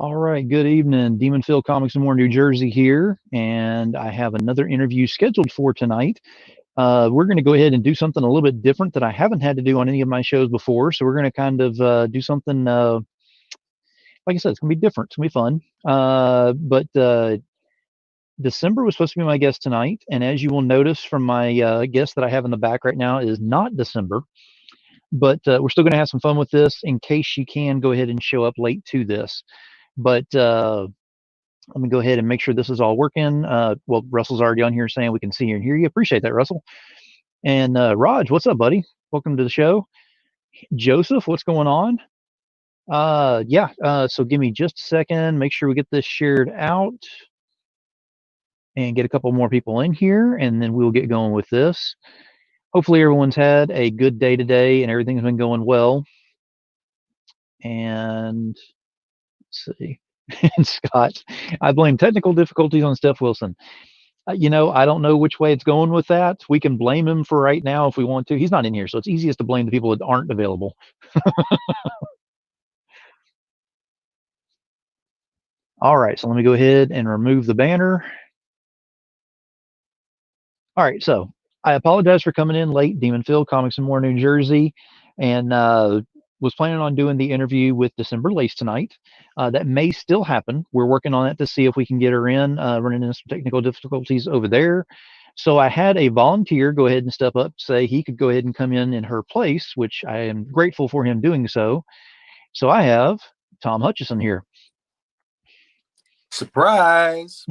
All right, good evening. Demon Phil Comics and More, New Jersey here, and I have another interview scheduled for tonight. We're going to go ahead and do something a little bit different that I haven't had to do on any of my shows before. So we're going to kind of do something, like I said, it's going to be different. It's going to be fun. But December was supposed to be my guest tonight, and as you will notice from my guest that I have in the back right now is not December. But we're still going to have some fun with this in case she can go ahead and show up late to this. But let me go ahead and make sure this is all working. Well, Russell's already on here saying we can see you and hear you. Appreciate that, Russell. And Raj, what's up, buddy? Welcome to the show. Joseph, what's going on? Yeah, so give me just a second. Make sure we get this shared out and get a couple more people in here, and then we'll get going with this. Hopefully everyone's had a good day today and everything's been going well. And let's see. And Scott, I blame technical difficulties on Steph Wilson. I don't know which way it's going with that. We can blame him for right now if we want to. He's not in here, so it's easiest to blame the people that aren't available. All right, so let me go ahead and remove the banner. All right, so I apologize for coming in late, Demon Phil, Comics and More, New Jersey, and was planning on doing the interview with December Lace tonight. That may still happen. We're working on it to see if we can get her in, running into some technical difficulties over there. So I had a volunteer go ahead and step up, say he could go ahead and come in her place, which I am grateful for him doing so. So I have Tom Hutchison here. Surprise.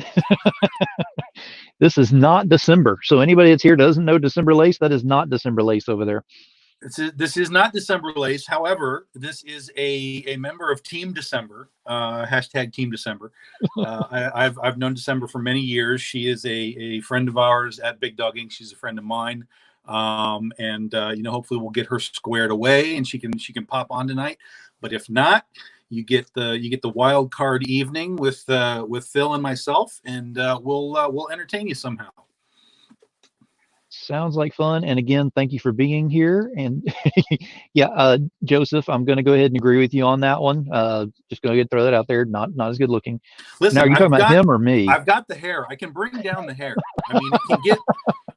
This is not December. So anybody that's here doesn't know December Lace, that is not December Lace over there. This is not December Lace. However, this is a member of Team December, hashtag Team December. I've known December for many years. She is a friend of ours at Big Dog Inc. She's a friend of mine. Hopefully we'll get her squared away and she can pop on tonight. But if not, you get the wild card evening with Phil and myself, and we'll entertain you somehow. Sounds like fun. And again, thank you for being here. And yeah, Joseph, I'm going to go ahead and agree with you on that one. Just going to throw that out there. Not as good looking. Listen, now, are you talking about him or me? I've got the hair. I can bring down the hair. I mean,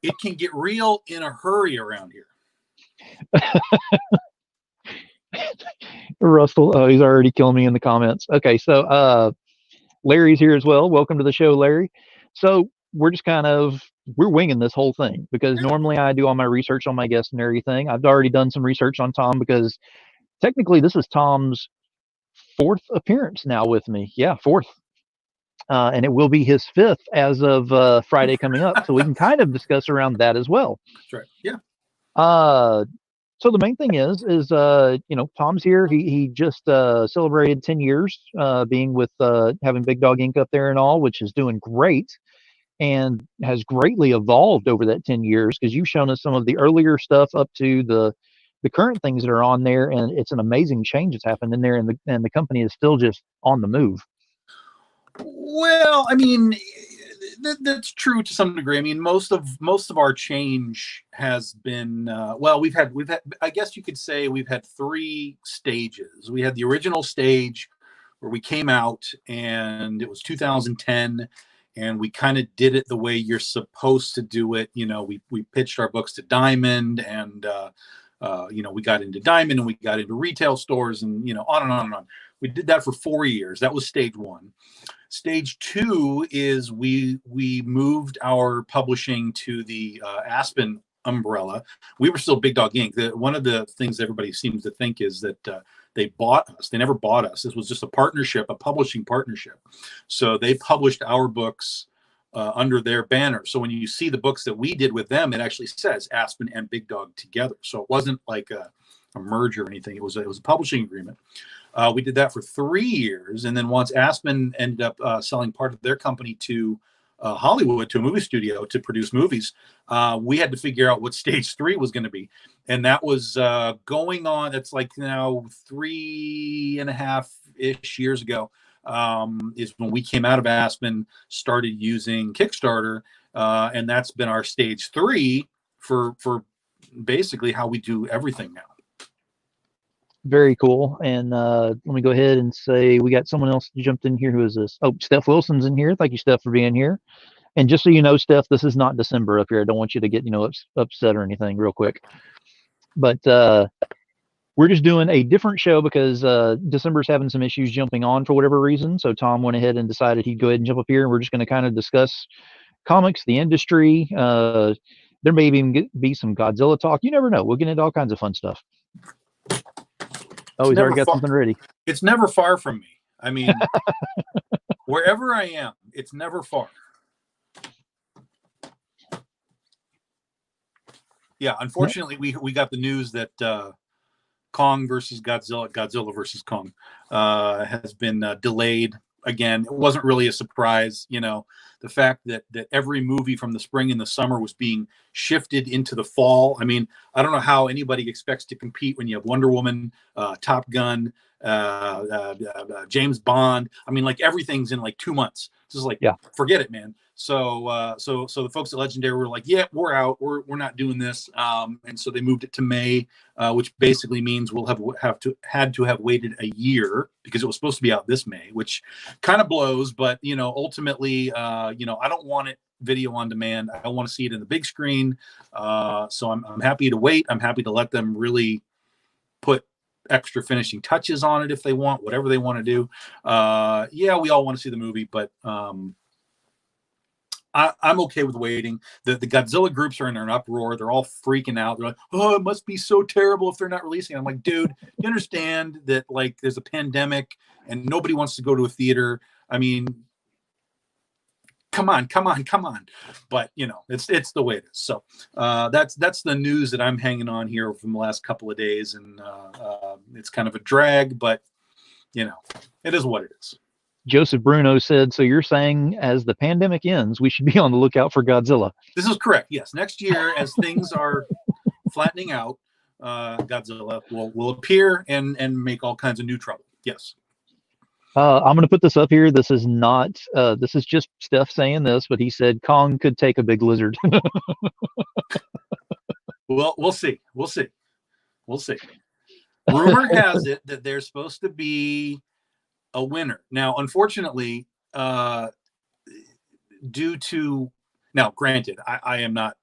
it can get real in a hurry around here. Russell, oh, he's already killing me in the comments. Okay, so Larry's here as well. Welcome to the show, Larry. So we're just we're winging this whole thing because normally I do all my research on my guests and everything. I've already done some research on Tom because technically this is Tom's fourth appearance now with me. Yeah, fourth. And it will be his fifth as of Friday coming up. So we can kind of discuss around that as well. That's right. Yeah. So the main thing is Tom's here. He just celebrated 10 years being with having Big Dog Inc. up there and all, which is doing great and has greatly evolved over that 10 years because you've shown us some of the earlier stuff up to the current things that are on there, and it's an amazing change that's happened in there, and the company is still just on the move. Well, I mean, that's true to some degree. I mean, most of our change has been we've had I guess you could say we've had three stages. We had the original stage where we came out and it was 2010, and we kind of did it the way you're supposed to do it. We pitched our books to Diamond, and we got into Diamond, and we got into retail stores, and on and on and on. We did that for 4 years. That was stage one. Stage two is we moved our publishing to the Aspen umbrella. We were still Big Dog Inc. One of the things everybody seems to think is that they bought us. They never bought us. This was just a partnership, a publishing partnership. So they published our books under their banner. So when you see the books that we did with them, it actually says Aspen and Big Dog together. So it wasn't like a merger or anything. It was a publishing agreement. We did that for 3 years, and then once Aspen ended up selling part of their company to Hollywood, to a movie studio to produce movies, we had to figure out what stage three was going to be, and that was going on. It's like now 3.5-ish years ago is when we came out of Aspen, started using Kickstarter, and that's been our stage three for basically how we do everything now. Very cool. And let me go ahead and say we got someone else jumped in here. Who is this? Oh, Steph Wilson's in here. Thank you, Steph, for being here. And just so you know, Steph, this is not December up here. I don't want you to get upset or anything real quick. But we're just doing a different show because December's having some issues jumping on for whatever reason. So Tom went ahead and decided he'd go ahead and jump up here, and we're just going to kind of discuss comics, the industry. There may even be some Godzilla talk. You never know. We'll get into all kinds of fun stuff. Oh, he's already got something ready. It's never far from me. I mean, wherever I am, it's never far. Yeah, unfortunately, we got the news that Kong versus Godzilla, Godzilla versus Kong, has been delayed again. It wasn't really a surprise, you know, the fact that every movie from the spring and the summer was being shifted into the fall. I mean, I don't know how anybody expects to compete when you have Wonder Woman, Top Gun, James Bond. I mean, like everything's in like 2 months. It's just like, yeah, forget it, man. So the folks at Legendary were like, yeah, we're out. We're not doing this. And so they moved it to May, which basically means we'll had to have waited a year because it was supposed to be out this May, which kind of blows. But, you know, ultimately, you know, I don't want it video on demand. I want to see it in the big screen. So I'm happy to wait. I'm happy to let them really put extra finishing touches on it if they want, whatever they want to do. Yeah, we all want to see the movie, but I'm okay with waiting. The Godzilla groups are in an uproar. They're all freaking out. They're like, oh, it must be so terrible if they're not releasing it. I'm like, dude, you understand that like there's a pandemic and nobody wants to go to a theater. I mean, come on. But you know, it's the way it is. So that's the news that I'm hanging on here from the last couple of days. And it's kind of a drag, but you know, it is what it is. Joseph Bruno said, so you're saying as the pandemic ends, we should be on the lookout for Godzilla. This is correct. Yes. Next year, as things are flattening out, Godzilla will appear and make all kinds of new trouble. Yes. I'm going to put this up here. This is not, this is just Steph saying this, but he said Kong could take a big lizard. Well, we'll see. Rumor has it that there's supposed to be a winner. Now, unfortunately, due to, now granted, I am not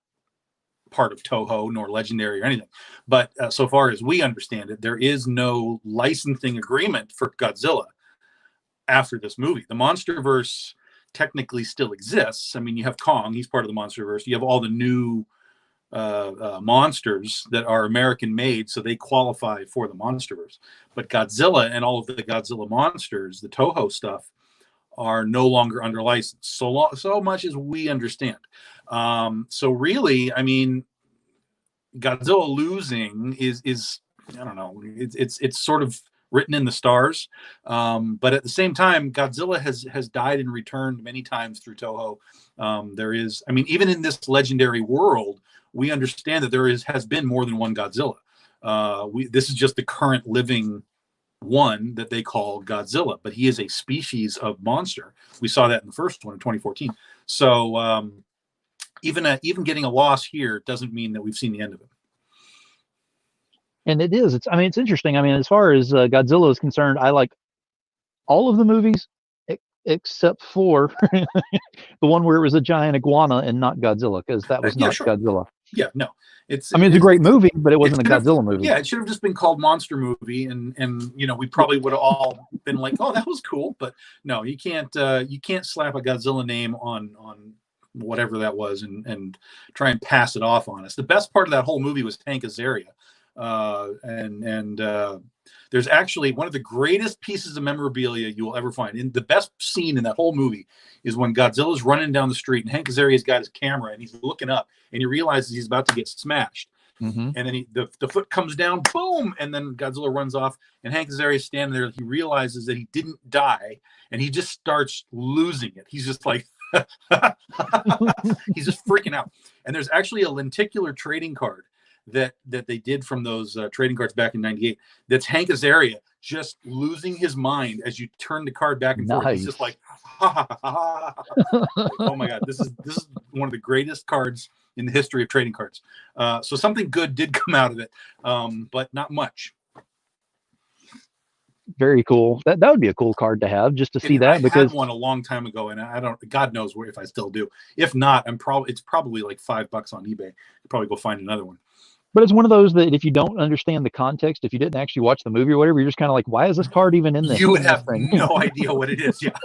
part of Toho nor Legendary or anything, but so far as we understand it, there is no licensing agreement for Godzilla after this movie. The Monsterverse technically still exists. I mean, you have Kong, he's part of the Monsterverse. You have all the new monsters that are American made, so they qualify for the Monsterverse. But Godzilla and all of the Godzilla monsters, the Toho stuff, are no longer under license. So much as we understand. So really, I mean, Godzilla losing is I don't know. It's sort of written in the stars. But at the same time, Godzilla has died and returned many times through Toho. There is, I mean, even in this Legendary world, we understand that there has been more than one Godzilla. This is just the current living one that they call Godzilla, but he is a species of monster. We saw that in the first one in 2014. So even getting a loss here doesn't mean that we've seen the end of it. And it is. I mean, it's interesting. I mean, as far as Godzilla is concerned, I like all of the movies except for the one where it was a giant iguana and not Godzilla, because that was not sure. Godzilla. Yeah, no. It's a great movie, but it wasn't a Godzilla movie. Yeah, it should have just been called Monster Movie, and you know, we probably would have all been like, oh, that was cool. But no, you can't slap a Godzilla name on whatever that was and try and pass it off on us. The best part of that whole movie was Hank Azaria. There's actually one of the greatest pieces of memorabilia you will ever find. And the best scene in that whole movie is when Godzilla's running down the street and Hank Azaria's got his camera and he's looking up and he realizes he's about to get smashed. Mm-hmm. And then the foot comes down, boom, and then Godzilla runs off and Hank Azaria's standing there. He realizes that he didn't die and he just starts losing it. He's just like, he's just freaking out. And there's actually a lenticular trading card that they did from those trading cards back in '98. That's Hank Azaria just losing his mind as you turn the card back and forth. He's just like, ha, ha, ha, ha. Like, oh my god, this is one of the greatest cards in the history of trading cards. So something good did come out of it, but not much. Very cool. That would be a cool card to have, just to see that, I because had one a long time ago, and I don't. God knows where, if I still do. If not, it's probably like $5 on eBay. You'll probably go find another one. but it's one of those that if you don't understand the context, if you didn't actually watch the movie or whatever, you're just kind of like, why is this card even in You would this have thing? no idea what it is. Yeah.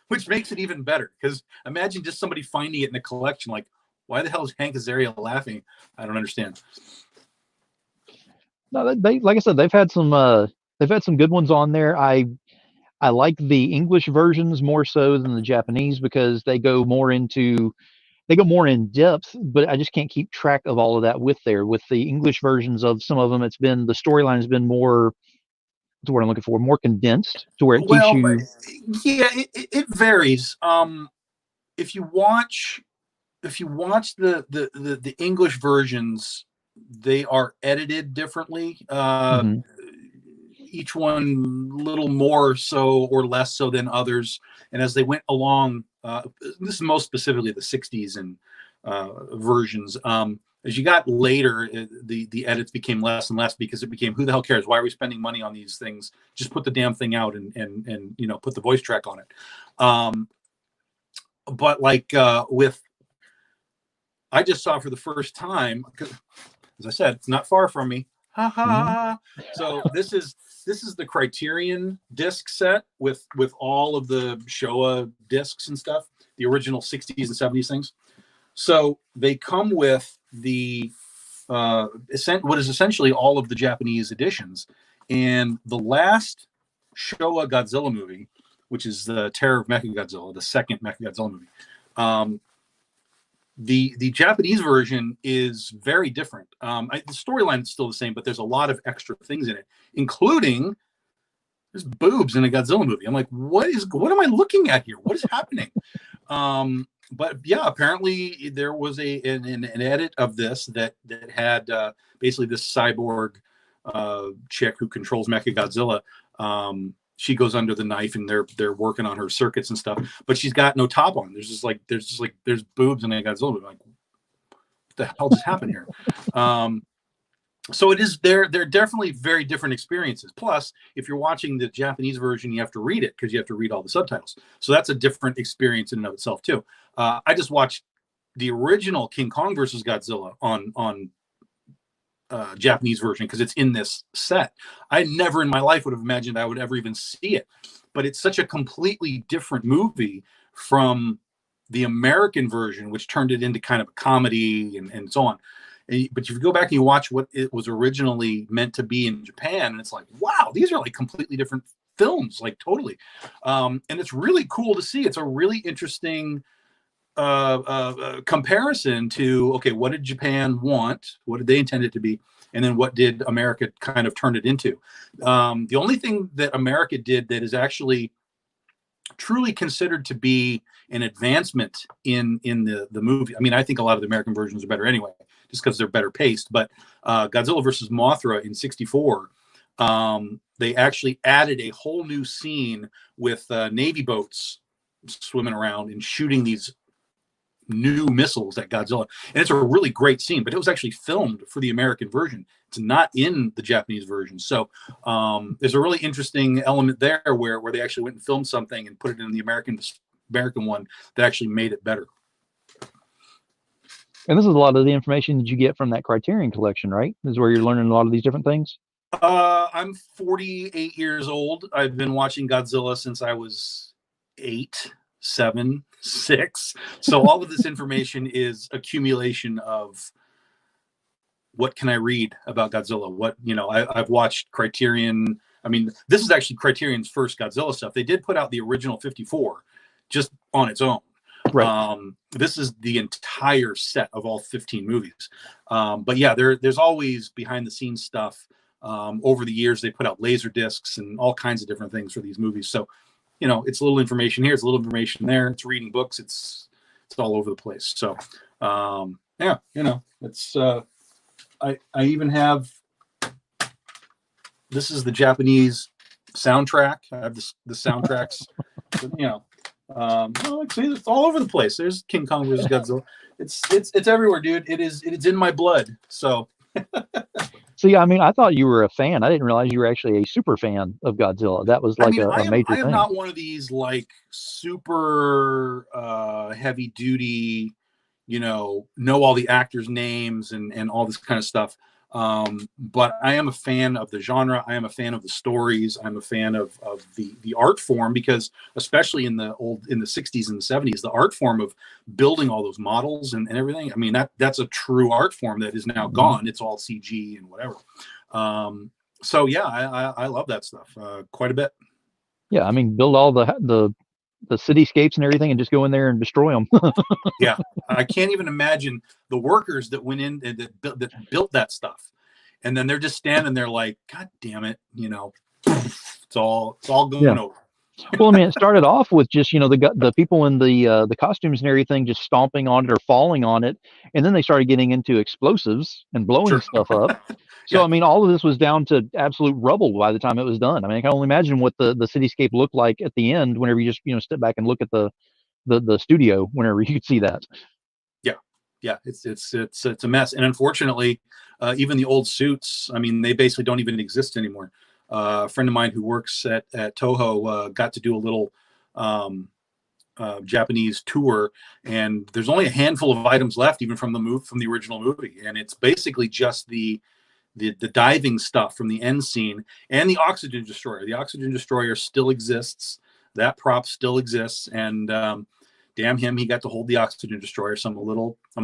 Which makes it even better, because imagine just somebody finding it in a collection. Like, why the hell is Hank Azaria laughing? I don't understand. No, they like I said, they've had some good ones on there. I like the English versions more so than the Japanese, because they go more in depth, but I just can't keep track of all of that with the English versions of some of them. It's been the storyline has been more, what's the word I'm looking for, more condensed to where it keeps Well, you. yeah, it varies. If you watch the English versions, they are edited differently. Mhm. Each one a little more so or less so than others. And as they went along, this is most specifically the 60s and versions. As you got later, the edits became less and less, because it became, who the hell cares? Why are we spending money on these things? Just put the damn thing out and put the voice track on it. But like with, I just saw for the first time, as I said, it's not far from me. Ha ha Mhm. ha. So this is the Criterion disc set with all of the Showa discs and stuff, the original 60s and 70s things. So they come with the what is essentially all of the Japanese editions, and the last Showa Godzilla movie, which is the Terror of Mechagodzilla, the second Mechagodzilla movie. The Japanese version is very different. The storyline is still the same, but there's a lot of extra things in it, including there's boobs in a Godzilla movie. I'm like, what am I looking at here? What is happening? But yeah, apparently there was an edit of this that had basically this cyborg chick who controls Mechagodzilla. She goes under the knife, and they're working on her circuits and stuff, but she's got no top on. There's boobs in a Godzilla movie. Like, what the hell just happened here? So they're definitely very different experiences. Plus, if you're watching the Japanese version, you have to read it, because you have to read all the subtitles. So that's a different experience in and of itself too. I just watched the original King Kong versus Godzilla on Japanese version, because it's in this set. I never in my life would have imagined I would ever even see it, but it's such a completely different movie from the American version, which turned it into kind of a comedy and so on. But if you go back and you watch what it was originally meant to be in Japan, and it's like, wow, these are like completely different films, like totally. And it's really cool to see. It's a really interesting comparison to, okay, what did Japan want? What did they intend it to be? And then what did America kind of turn it into? The only thing that America did that is actually truly considered to be an advancement in the movie. I mean, I think a lot of the American versions are better anyway, just because they're better paced. But Godzilla versus Mothra in '64, they actually added a whole new scene with Navy boats swimming around and shooting these new missiles at Godzilla. And it's a really great scene, but it was actually filmed for the American version. It's not in the Japanese version. So there's a really interesting element there where they actually went and filmed something and put it in the American one that actually made it better. And this is a lot of the information that you get from that Criterion collection, right? This is where you're learning a lot of these different things. I'm 48 years old. I've been watching Godzilla since I was 8, 7, 6. So all of this information is accumulation of what can I read about Godzilla? What, I've watched Criterion. I mean, this is actually Criterion's first Godzilla stuff. They did put out the original 54 just on its own. Right. This is the entire set of all 15 movies. But yeah, there's always behind the scenes stuff. Over the years, they put out laser discs and all kinds of different things for these movies. So, it's a little information here, it's a little information there. It's reading books. It's all over the place. So, yeah, it's. I even have. This is the Japanese soundtrack. I have the soundtracks. See, it's all over the place. There's King Kong vs. Godzilla. It's everywhere, dude. It's in my blood. So See, I mean, I thought you were a fan. I didn't realize you were actually a super fan of Godzilla. That was I like mean, a I major am thing. not one of these like super heavy duty, know all the actors' names and all this kind of stuff. But I am a fan of the genre. I am a fan of the stories. I'm a fan of the art form, because especially in the 60s and the 70s, the art form of building all those models and everything. I mean, that's a true art form that is now gone. It's all CG and whatever. So yeah, I love that stuff quite a bit. Yeah, I mean, build all the cityscapes and everything, and just go in there and destroy them. Yeah, I can't even imagine the workers that went in and that built that stuff, and then they're just standing there like, God damn it, it's all going Yeah. over. Well, I mean, it started off with just the people in the costumes and everything just stomping on it or falling on it, and then they started getting into explosives and blowing Sure. stuff up. So Yeah. I mean, all of this was down to absolute rubble by the time it was done. I mean, I can only imagine what the cityscape looked like at the end whenever you just step back and look at the studio whenever you could see that. Yeah. Yeah. It's a mess, and unfortunately, even the old suits, I mean, they basically don't even exist anymore. A friend of mine who works at Toho got to do a little Japanese tour, and there's only a handful of items left, even from the original movie, and it's basically just the diving stuff from the end scene and the oxygen destroyer. The oxygen destroyer still exists. That prop still exists, and damn him, he got to hold the oxygen destroyer. So I'm a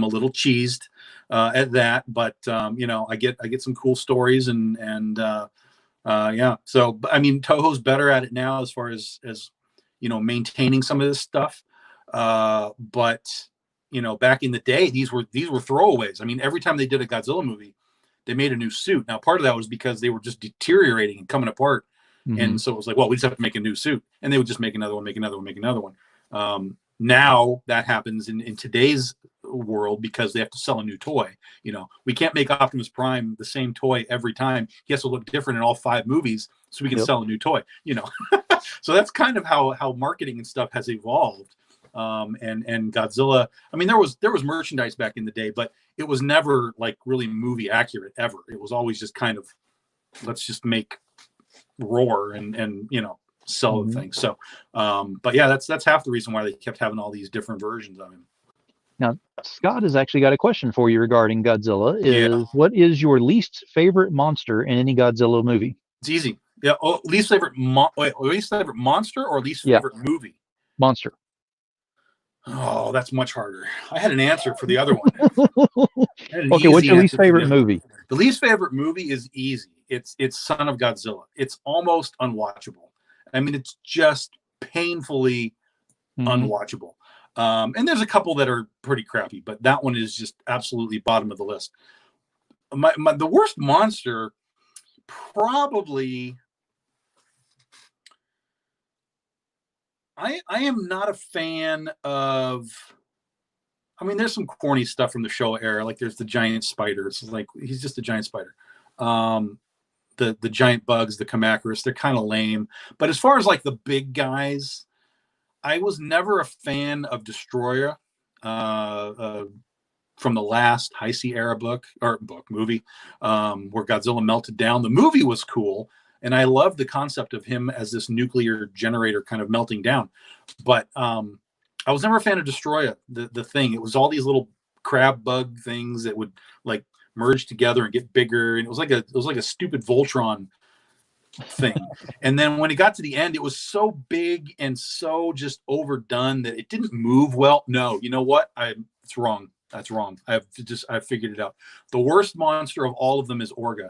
little cheesed at that, but I get some cool stories and yeah. So I mean, Toho's better at it now as far as maintaining some of this stuff. But back in the day, these were throwaways. I mean, every time they did a Godzilla movie, they made a new suit. Now, part of that was because they were just deteriorating and coming apart. Mm-hmm. And so it was like, well, we just have to make a new suit. And they would just make another one, make another one, make another one. Now that happens in today's world because they have to sell a new toy. We can't make Optimus Prime the same toy every time. He has to look different in all 5 movies so we can sell a new toy. So that's kind of how marketing and stuff has evolved. And Godzilla, I mean, there was merchandise back in the day, but it was never like really movie accurate ever. It was always just kind of, let's just make roar and sell the thing. So but yeah, that's half the reason why they kept having all these different versions of him. Now, Scott has actually got a question for you regarding Godzilla. Yeah, What is your least favorite monster in any Godzilla movie? it's easy. Yeah. Least favorite least favorite monster or least Yeah, favorite movie? monster. Oh, that's much harder. I had an answer for the other one. Okay, what's your least favorite movie? The least favorite movie is easy. It's Son of Godzilla. It's almost unwatchable. I mean, it's just painfully unwatchable. And there's a couple that are pretty crappy, but that one is just absolutely bottom of the list. The worst monster, probably. I am not a fan of. I mean, there's some corny stuff from the Showa era, like there's the giant spider. It's like he's just a giant spider. The giant bugs, the Kamacuras, they're kind of lame. But as far as like the big guys, I was never a fan of Destroyer from the last Heisei era movie where Godzilla melted down. The movie was cool, and I loved the concept of him as this nuclear generator kind of melting down. But I was never a fan of Destroyer, the thing. It was all these little crab bug things that would like merge together and get bigger, and it was like a stupid Voltron thing. And then when it got to the end, it was so big and so just overdone that it didn't move well. No, you know what? It's wrong. That's wrong. I've figured it out. The worst monster of all of them is Orga.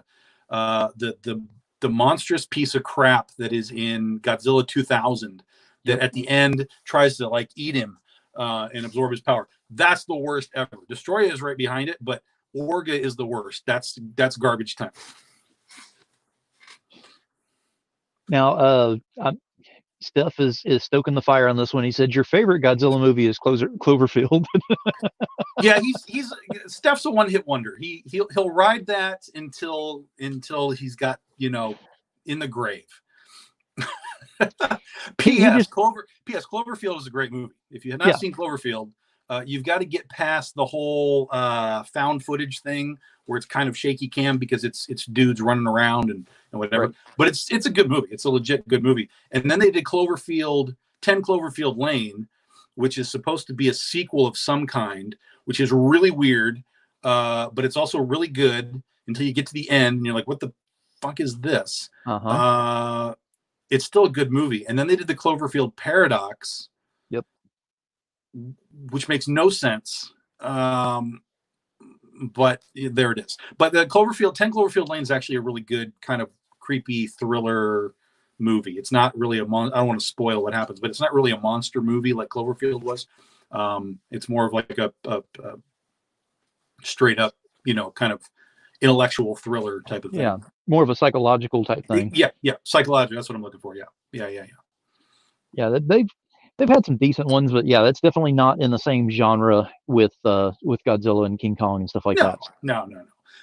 The monstrous piece of crap that is in Godzilla 2000 that at the end tries to like eat him and absorb his power. That's the worst ever. Destroyer is right behind it, but Orga is the worst. That's garbage time. Now, Steph is stoking the fire on this one. He said your favorite Godzilla movie is Cloverfield. Yeah, he's Steph's a one-hit wonder. He'll ride that until he's got in the grave. P.S. Cloverfield is a great movie. If you have not seen Cloverfield, You've got to get past the whole found footage thing where it's kind of shaky cam because it's dudes running around and whatever. Right. But it's a good movie. It's a legit good movie. And then they did 10 Cloverfield Lane, which is supposed to be a sequel of some kind, which is really weird, but it's also really good until you get to the end and you're like, what the fuck is this? It's still a good movie. And then they did the Cloverfield Paradox. Yep. Which makes no sense. But there it is. But the 10 Cloverfield Lane is actually a really good kind of creepy thriller movie. It's not really I don't want to spoil what happens, but it's not really a monster movie like Cloverfield was. It's more of like a straight up, kind of intellectual thriller type of thing. Yeah, more of a psychological type thing. Yeah, psychological. That's what I'm looking for. Yeah. Yeah, they've had some decent ones, but yeah, that's definitely not in the same genre with Godzilla and King Kong and stuff like that. No.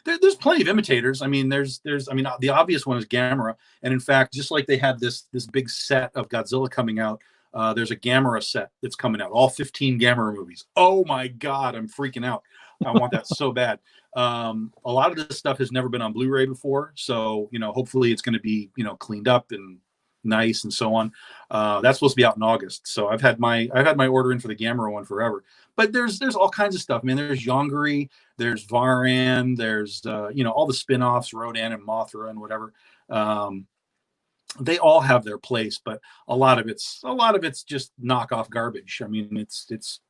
There's plenty of imitators. I mean, the obvious one is Gamera, and in fact, just like they had this big set of Godzilla coming out, there's a Gamera set that's coming out. All 15 Gamera movies. Oh my God, I'm freaking out. I want that so bad. A lot of this stuff has never been on Blu-ray before, so hopefully it's going to be cleaned up and nice and so on. That's supposed to be out in August, so I've had my order in for the Gamera one forever. But there's all kinds of stuff. I mean, there's Yongari, there's Varan, there's all the spin-offs, Rodan and Mothra and whatever. They all have their place, but a lot of it's just knockoff garbage. I mean, it's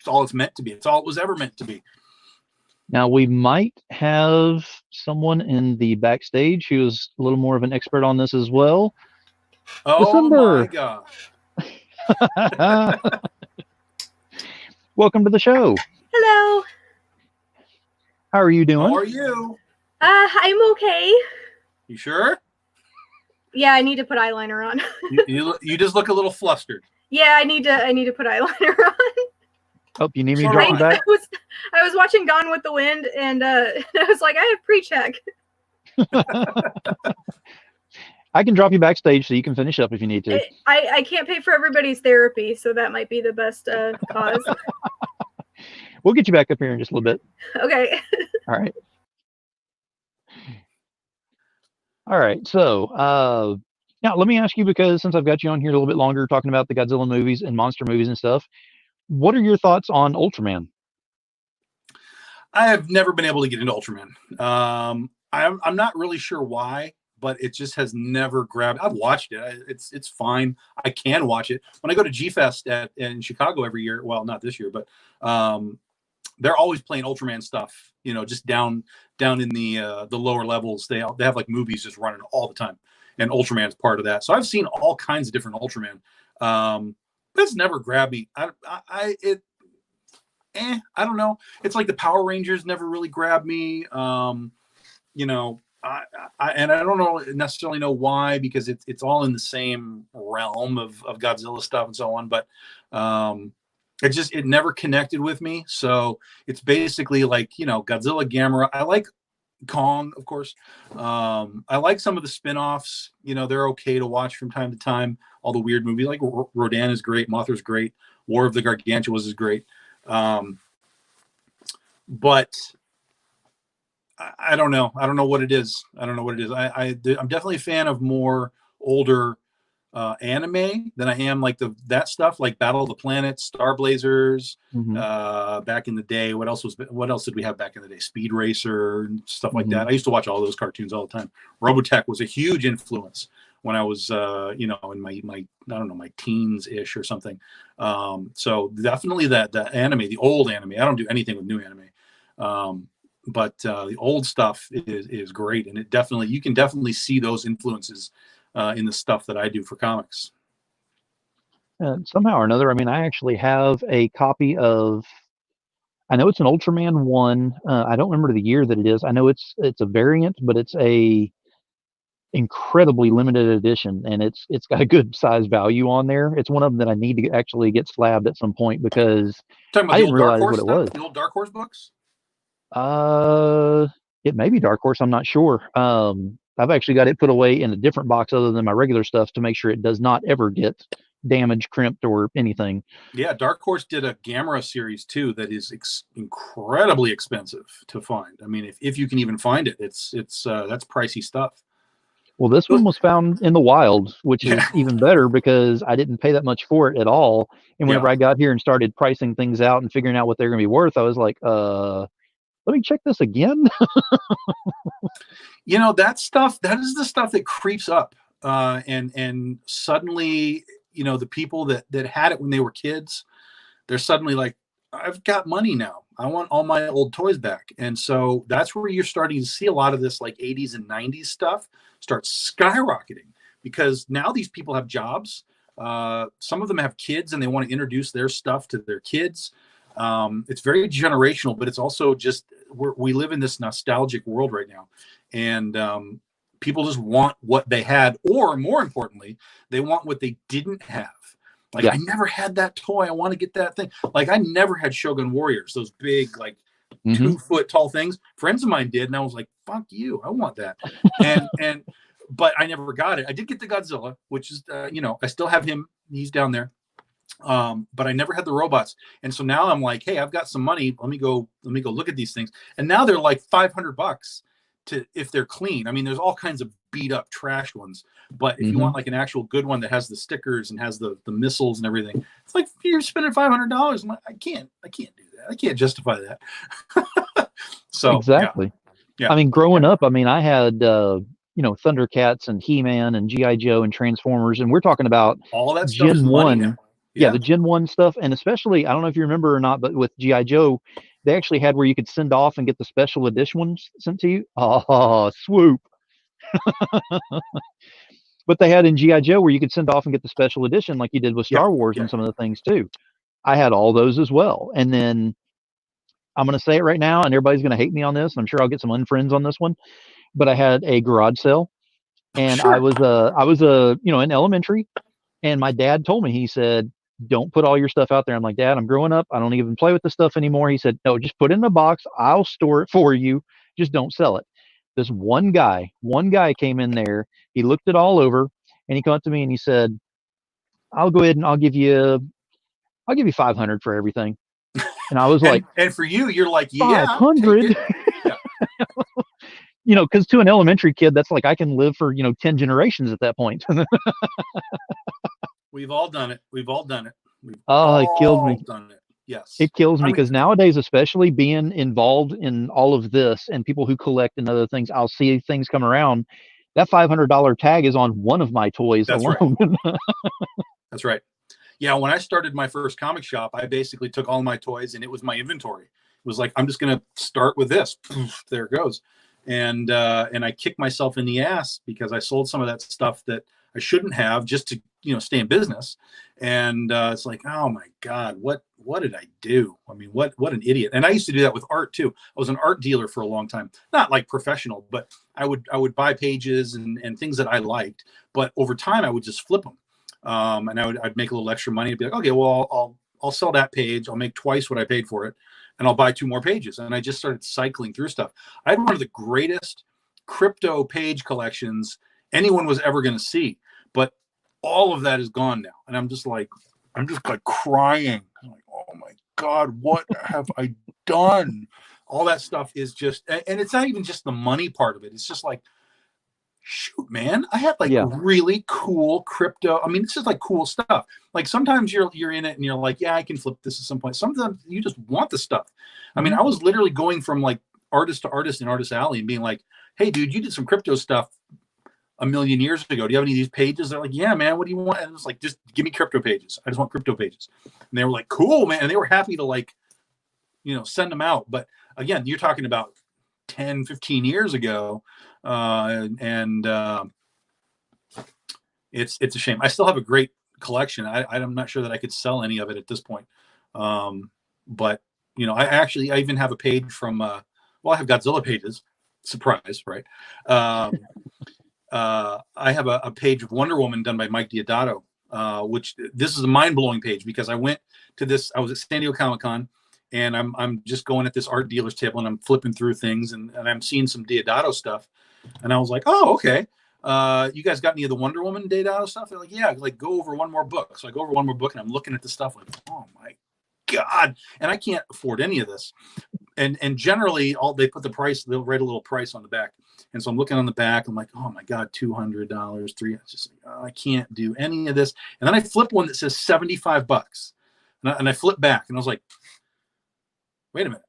all it's meant to be. It's all it was ever meant to be. Now, we might have someone in the backstage who is a little more of an expert on this as well. Oh December. My God. Welcome to the show. Hello. How are you doing? How are you? I'm okay. You sure? Yeah, I need to put eyeliner on. you just look a little flustered. Yeah, I need to put eyeliner on. Oh, you need me to drop you back? I was watching Gone with the Wind, and I was like, I have pre-check. I can drop you backstage so you can finish up if you need to. I can't pay for everybody's therapy, so that might be the best cause. We'll get you back up here in just a little bit. Okay. All right. All right. So now let me ask you, because since I've got you on here a little bit longer talking about the Godzilla movies and monster movies and stuff, what are your thoughts on Ultraman? I have never been able to get into Ultraman. I'm not really sure why, but it just has never grabbed. I've watched it. It's fine. I can watch it. When I go to G-Fest in Chicago every year, well, not this year, but they're always playing Ultraman stuff, just down in the lower levels. They have like movies just running all the time, and Ultraman's part of that. So I've seen all kinds of different Ultraman. It's never grabbed me. I don't know. It's like the Power Rangers never really grabbed me. And I don't necessarily know why, because it's all in the same realm of Godzilla stuff and so on. But it never connected with me. So it's basically like, Godzilla, Gamera. I like Kong, of course. I like some of the spin-offs. They're okay to watch from time to time. All the weird movies, like Rodan is great, Mothra's great, War of the Gargantuas is great. But I don't know. I don't know what it is. I'm definitely a fan of more older anime than I am like that stuff, like Battle of the Planets, Star Blazers. Back in the day, what else did we have back in the day? Speed Racer and stuff like that. I used to watch all those cartoons all the time. Robotech was a huge influence when I was in my I don't know, my teens ish or something. So definitely the anime, the old anime. I don't do anything with new anime. But the old stuff is great, and you can definitely see those influences in the stuff that I do for comics. Somehow or another, I mean, I actually have a copy of. I know it's an Ultraman 1. I don't remember the year that it is. I know it's a variant, but it's a incredibly limited edition, and it's got a good size value on there. It's one of them that I need to actually get slabbed at some point, because Talking about I didn't realize what it was. The old Dark Horse books. It may be Dark Horse. I'm not sure. I've actually got it put away in a different box other than my regular stuff to make sure it does not ever get damaged, crimped, or anything. Yeah, Dark Horse did a Gamera series too that is incredibly expensive to find. I mean, if you can even find it, it's that's pricey stuff. Well, this one was found in the wild, which Yeah, is even better because I didn't pay that much for it at all. And yeah. whenever I got here and started pricing things out and figuring out what they're going to be worth, I was like, let me check this again. You know, that stuff, that is the stuff that creeps up. And suddenly, you know, the people that had it when they were kids, they're suddenly like, I've got money now. I want all my old toys back. And so that's where you're starting to see a lot of this like 80s and 90s stuff start skyrocketing, because now these people have jobs. Some of them have kids and they want to introduce their stuff to their kids. It's very generational, but it's also just, we live in this nostalgic world right now. And people just want what they had, or more importantly, they want what they didn't have. Like, Yeah. I never had that toy. I want to get that thing. Like, I never had Shogun Warriors, those big, like 2 foot tall things. Friends of mine did. And I was like, fuck you. I want that. But I never got it. I did get the Godzilla, which is, you know, I still have him. He's down there. But I never had the robots. And so now I'm like, hey, I've got some money. Let me go look at these things. And now they're like $500 if they're clean. I mean, there's all kinds of beat up trash ones, but if you want like an actual good one that has the stickers and has the missiles and everything, it's like, you're spending $500. I'm like, I can't do that. I can't justify that. So Exactly. Yeah. I mean, growing up, I mean, I had, you know, Thundercats and He-Man and G.I. Joe and Transformers, and we're talking about all that stuff is Gen money 1. now. Yeah, the Gen 1 stuff. And especially, I don't know if you remember or not, but with G.I. Joe, they actually had where you could send off and get the special edition ones sent to you. Oh, swoop. But they had in G.I. Joe where you could send off and get the special edition like you did with Star Wars and some of the things too. I had all those as well. And then I'm going to say it right now, and everybody's going to hate me on this, and I'm sure I'll get some unfriends on this one, but I had a garage sale, and I was you know, in elementary, and my dad told me, he said, don't put all your stuff out there. I'm like, Dad, I'm growing up. I don't even play with this stuff anymore. He said, no, just put it in a box. I'll store it for you. Just don't sell it. This one guy came in there. He looked it all over, and he came up to me and he said, I'll go ahead and I'll give you 500 for everything. And I was like, and for you, you're like, yeah, 500. Yeah. You know, because to an elementary kid, that's like, I can live for, you know, 10 generations at that point. We've all done it. We've Oh, it killed me. done it. Yes. It kills me because nowadays, especially being involved in all of this and people who collect and other things, I'll see things come around. That $500 tag is on one of my toys alone. Right. That's right. Yeah. When I started my first comic shop, I basically took all my toys and it was my inventory. It was like, I'm just going to start with this. There it goes. And I kicked myself in the ass because I sold some of that stuff that I shouldn't have just to, you know, stay in business. And it's like, oh my God, what did I do? I mean, what an idiot. And I used to do that with art too. I was an art dealer for a long time, not like professional, but I would buy pages and things that I liked, but over time I would just flip them. And I'd make a little extra money. I'd be like, okay, well, I'll sell that page. I'll make twice what I paid for it, and I'll buy 2 more pages. And I just started cycling through stuff. I had one of the greatest crypto page collections anyone was ever going to see, but all of that is gone now. And I'm just like crying. I'm like, oh my God, what have I done? All that stuff is just, and it's not even just the money part of it. It's just like, shoot, man, I had like really cool crypto. I mean, it's just like cool stuff. Like sometimes you're in it and you're like, yeah, I can flip this at some point. Sometimes you just want the stuff. I mean, I was literally going from like artist to artist in Artist Alley and being like, hey, dude, you did some crypto stuff a million years ago. Do you have any of these pages? They're like, yeah, man, what do you want? And it was like, just give me crypto pages. I just want crypto pages. And they were like, cool, man. And they were happy to like, you know, send them out. But again, you're talking about 10, 15 years ago. It's a shame. I still have a great collection. I'm not sure that I could sell any of it at this point. But you know, I even have a page from, I have Godzilla pages. Surprise, right? I have a page of Wonder Woman done by Mike Diodato, which this is a mind-blowing page because I went to this. I was at San Diego Comic-Con, and I'm just going at this art dealer's table, and I'm flipping through things, and I'm seeing some Diodato stuff, and I was like, oh, okay. you guys got any of the Wonder Woman data out of stuff? They're like, yeah, like go over one more book. So I go over one more book and I'm looking at the stuff like, oh my God. And I can't afford any of this. And generally they put the price, they'll write a little price on the back. And so I'm looking on the back, I'm like, oh my God, $200, $300. Just like, oh, I can't do any of this. And then I flip one that says $75. And I flip back and I was like, wait a minute.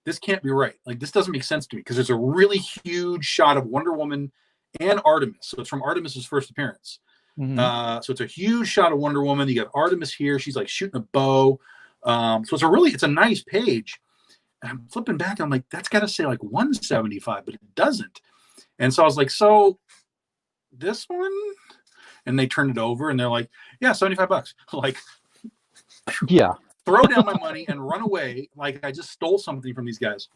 This can't be right. Like, this doesn't make sense to me, because there's a really huge shot of Wonder Woman and Artemis. So it's from Artemis's first appearance. So it's a huge shot of Wonder Woman. You got Artemis here. She's like shooting a bow. So it's a nice page. And I'm flipping back. And I'm like, that's got to say like 175, but it doesn't. And so I was like, so this one? And they turned it over and they're like, yeah, $75. Like, yeah, throw down my money and run away. Like I just stole something from these guys.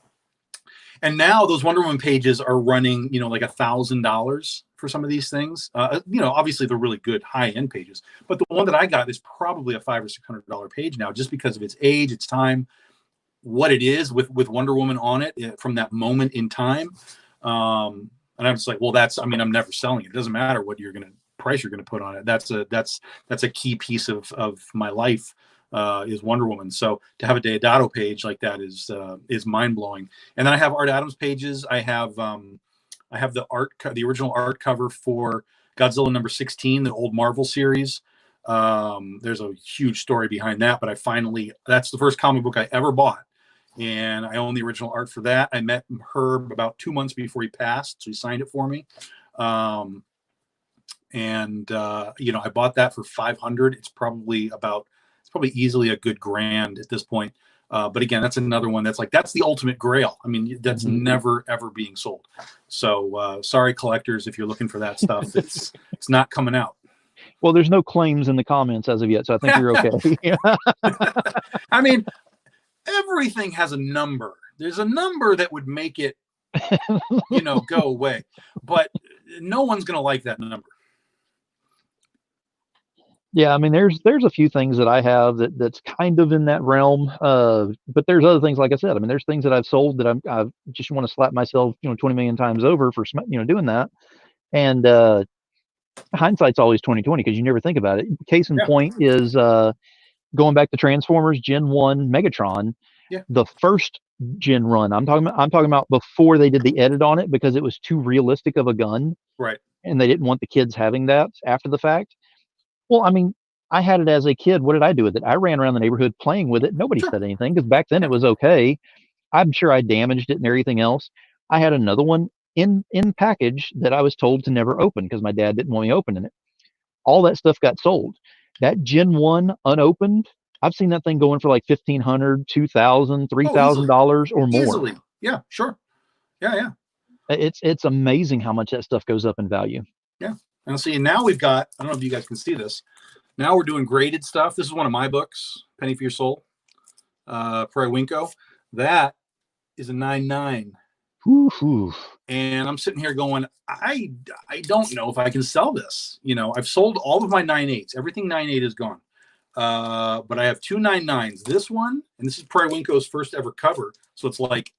And now those Wonder Woman pages are running, like $1,000 for some of these things. Obviously they're really good high-end pages, but the one that I got is probably a $500 or $600 page now, just because of its age, its time, what it is with Wonder Woman on it from that moment in time. And I'm just like, well, I'm never selling it. It doesn't matter what price you're going to put on it. That's a key piece of my life. Is Wonder Woman. So to have a Deodato page like that is mind blowing. And then I have Art Adams pages. I have the original art cover for Godzilla number 16, the old Marvel series. There's a huge story behind that, but that's the first comic book I ever bought, and I own the original art for that. I met Herb about 2 months before he passed, so he signed it for me. I bought that for $500. It's probably easily a good grand at this point. But again, that's another one that's the ultimate grail. I mean, that's never, ever being sold. So sorry, collectors, if you're looking for that stuff, it's not coming out. Well, there's no claims in the comments as of yet, so I think you're okay. I mean, everything has a number. There's a number that would make it, go away. But no one's going to like that number. Yeah, I mean, there's a few things that I have that's kind of in that realm, but there's other things, like I said. I mean, there's things that I've sold that I just want to slap myself, 20 million times over for, doing that. And hindsight's always 20/20, because you never think about it. Case in point is going back to Transformers Gen 1 Megatron. Yeah. The first Gen run. I'm talking about before they did the edit on it, because it was too realistic of a gun. Right. And they didn't want the kids having that after the fact. Well, I mean, I had it as a kid. What did I do with it? I ran around the neighborhood playing with it. Nobody said anything, because back then it was okay. I'm sure I damaged it and everything else. I had another one in package that I was told to never open, because my dad didn't want me opening it. All that stuff got sold. That Gen 1 unopened, I've seen that thing going for like $1,500, $2,000, $3,000 or more. Easily. Yeah, sure. Yeah. It's amazing how much that stuff goes up in value. Yeah. And see, now we've got, I don't know if you guys can see this. Now we're doing graded stuff. This is one of my books, Penny for Your Soul, Prairie Winko. That is a 9.9. And I'm sitting here going, I don't know if I can sell this. I've sold all of my 9.8s. Everything 9.8 is gone. But I have two 9.9s. This one, and this is Prairie Winko's first ever cover. So it's like,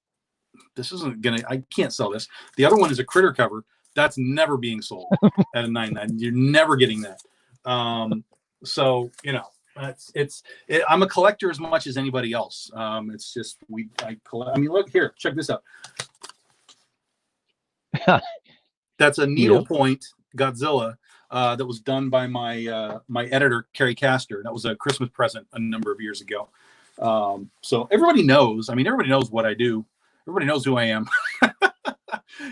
I can't sell this. The other one is a Critter cover. That's never being sold at a 9.9. You're never getting that. So I'm a collector as much as anybody else. It's just I collect. I mean, look here, check this out. That's a needlepoint Godzilla that was done by my editor Carrie Castor. That was a Christmas present a number of years ago. So everybody knows. I mean, everybody knows what I do. Everybody knows who I am.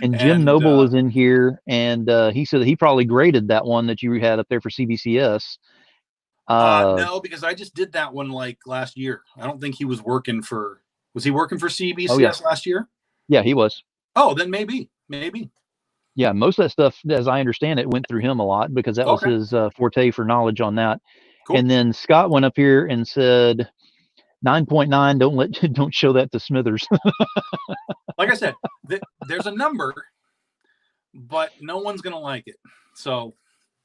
And Jim Noble is in here, and he said that he probably graded that one that you had up there for CBCS. No, because I just did that one like last year. I don't think he was working for. Was he working for CBCS last year? Yeah, he was. Oh, then maybe. Yeah, most of that stuff, as I understand it, went through him a lot, because that was his forte for knowledge on that. Cool. And then Scott went up here and said 9.9. Don't show that to Smithers. Like I said, there's a number, but no one's gonna like it, so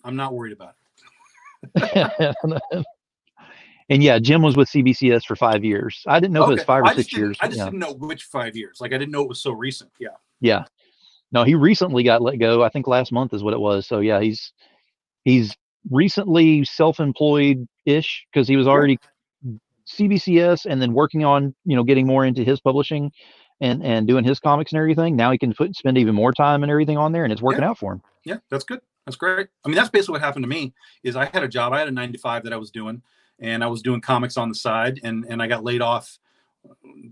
I'm not worried about it. And yeah, Jim was with CBCS for 5 years. I didn't know if it was 5 or 6 years. I just didn't know which 5 years. Like I didn't know it was so recent. Yeah. Yeah. No, he recently got let go. I think last month is what it was. So yeah, he's recently self-employed-ish because he was already CBCS and then working on, getting more into his publishing and doing his comics and everything. Now he can spend even more time and everything on there, and it's working out for him. Yeah, that's good. That's great. I mean, that's basically what happened to me. Is I had a job. I had a 9 to 5 that I was doing, and I was doing comics on the side, and I got laid off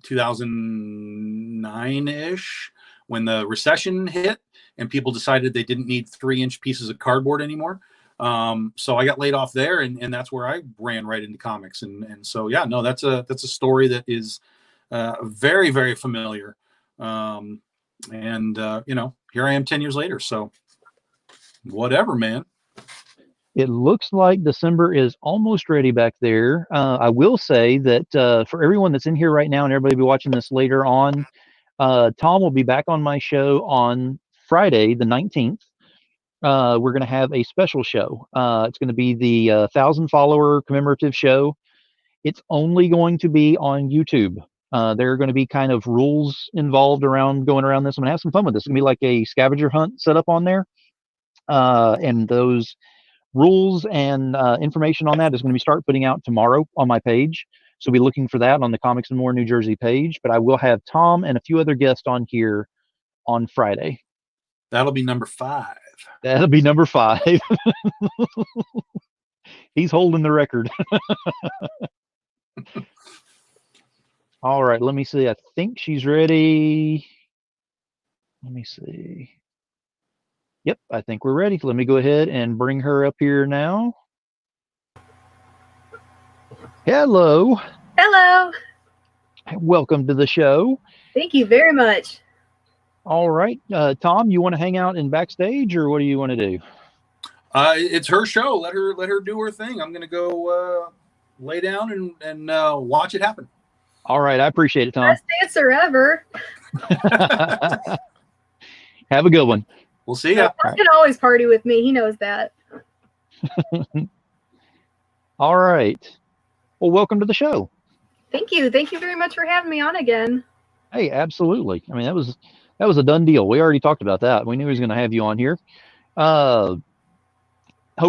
2009-ish when the recession hit and people decided they didn't need 3-inch pieces of cardboard anymore. So I got laid off there, and that's where I ran right into comics. And so, yeah, no, that's a story that is very, very familiar. And here I am 10 years later. So whatever, man. It looks like December is almost ready back there. I will say that for everyone that's in here right now and everybody will be watching this later on, Tom will be back on my show on Friday, the 19th. We're going to have a special show. It's going to be the 1,000 follower commemorative show. It's only going to be on YouTube. There are going to be kind of rules involved around going around this. I'm going to have some fun with this. It's going to be like a scavenger hunt set up on there. And those rules and information on that is going to be start putting out tomorrow on my page. So be looking for that on the Comics and More New Jersey page. But I will have Tom and a few other guests on here on Friday. That'll be number 5. That'll be number 5. He's holding the record. All right, let me see. I think she's ready. Let me see. Yep, I think we're ready. Let me go ahead and bring her up here now. Hello. Hello. Welcome to the show. Thank you very much. All right. Tom, you want to hang out in backstage, or what do you want to do? It's her show. Let her do her thing. I'm going to go lay down and watch it happen. All right. I appreciate it, Tom. Best answer ever. Have a good one. We'll see ya. Tom can always party with me. He knows that. All right. Well, welcome to the show. Thank you. Thank you very much for having me on again. Hey, absolutely. I mean, that was a done deal. We already talked about that. We knew he was going to have you on here. Hope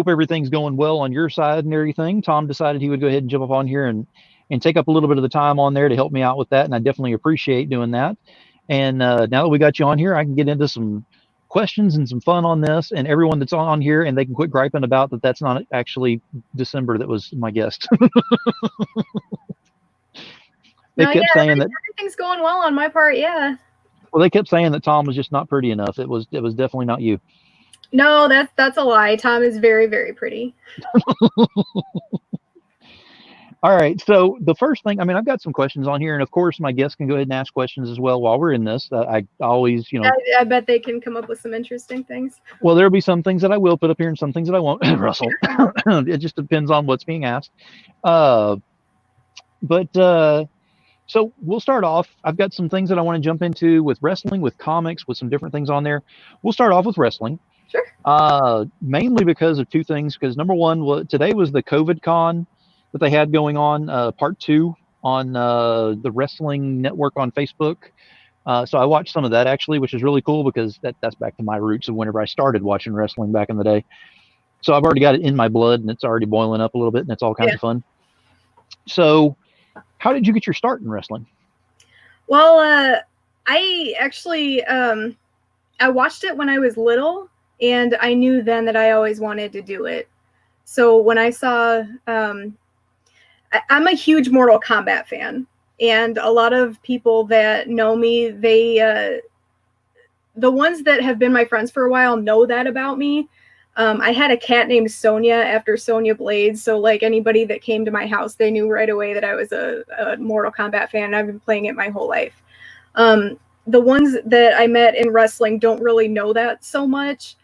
everything's going well on your side and everything. Tom decided he would go ahead and jump up on here and take up a little bit of the time on there to help me out with that, and I definitely appreciate doing that. And now that we got you on here, I can get into some questions and some fun on this, and everyone that's on here, and they can quit griping about that's not actually December that was my guest. They kept saying that everything's going well on my part. Yeah. Well, they kept saying that Tom was just not pretty enough. It was definitely not you. No, that's a lie. Tom is very, very pretty. All right. So the first thing, I mean, I've got some questions on here, and of course, my guests can go ahead and ask questions as well while we're in this. I always, I bet they can come up with some interesting things. Well, there'll be some things that I will put up here and some things that I won't, Russell. It just depends on what's being asked. So we'll start off. I've got some things that I want to jump into with wrestling, with comics, with some different things on there. We'll start off with wrestling. Sure. Mainly because of two things. Because number one, today was the COVID con that they had going on, part 2 on the Wrestling Network on Facebook. So I watched some of that actually, which is really cool because that's back to my roots of whenever I started watching wrestling back in the day. So I've already got it in my blood, and it's already boiling up a little bit, and it's all kinds of fun. So how did you get your start in wrestling? Well, I actually, I watched it when I was little, and I knew then that I always wanted to do it. So when I saw, I'm a huge Mortal Kombat fan, and a lot of people that know me, the ones that have been my friends for a while know that about me. I had a cat named Sonia after Sonya Blade, so like anybody that came to my house, they knew right away that I was a Mortal Kombat fan, and I've been playing it my whole life. The ones that I met in wrestling don't really know that so much.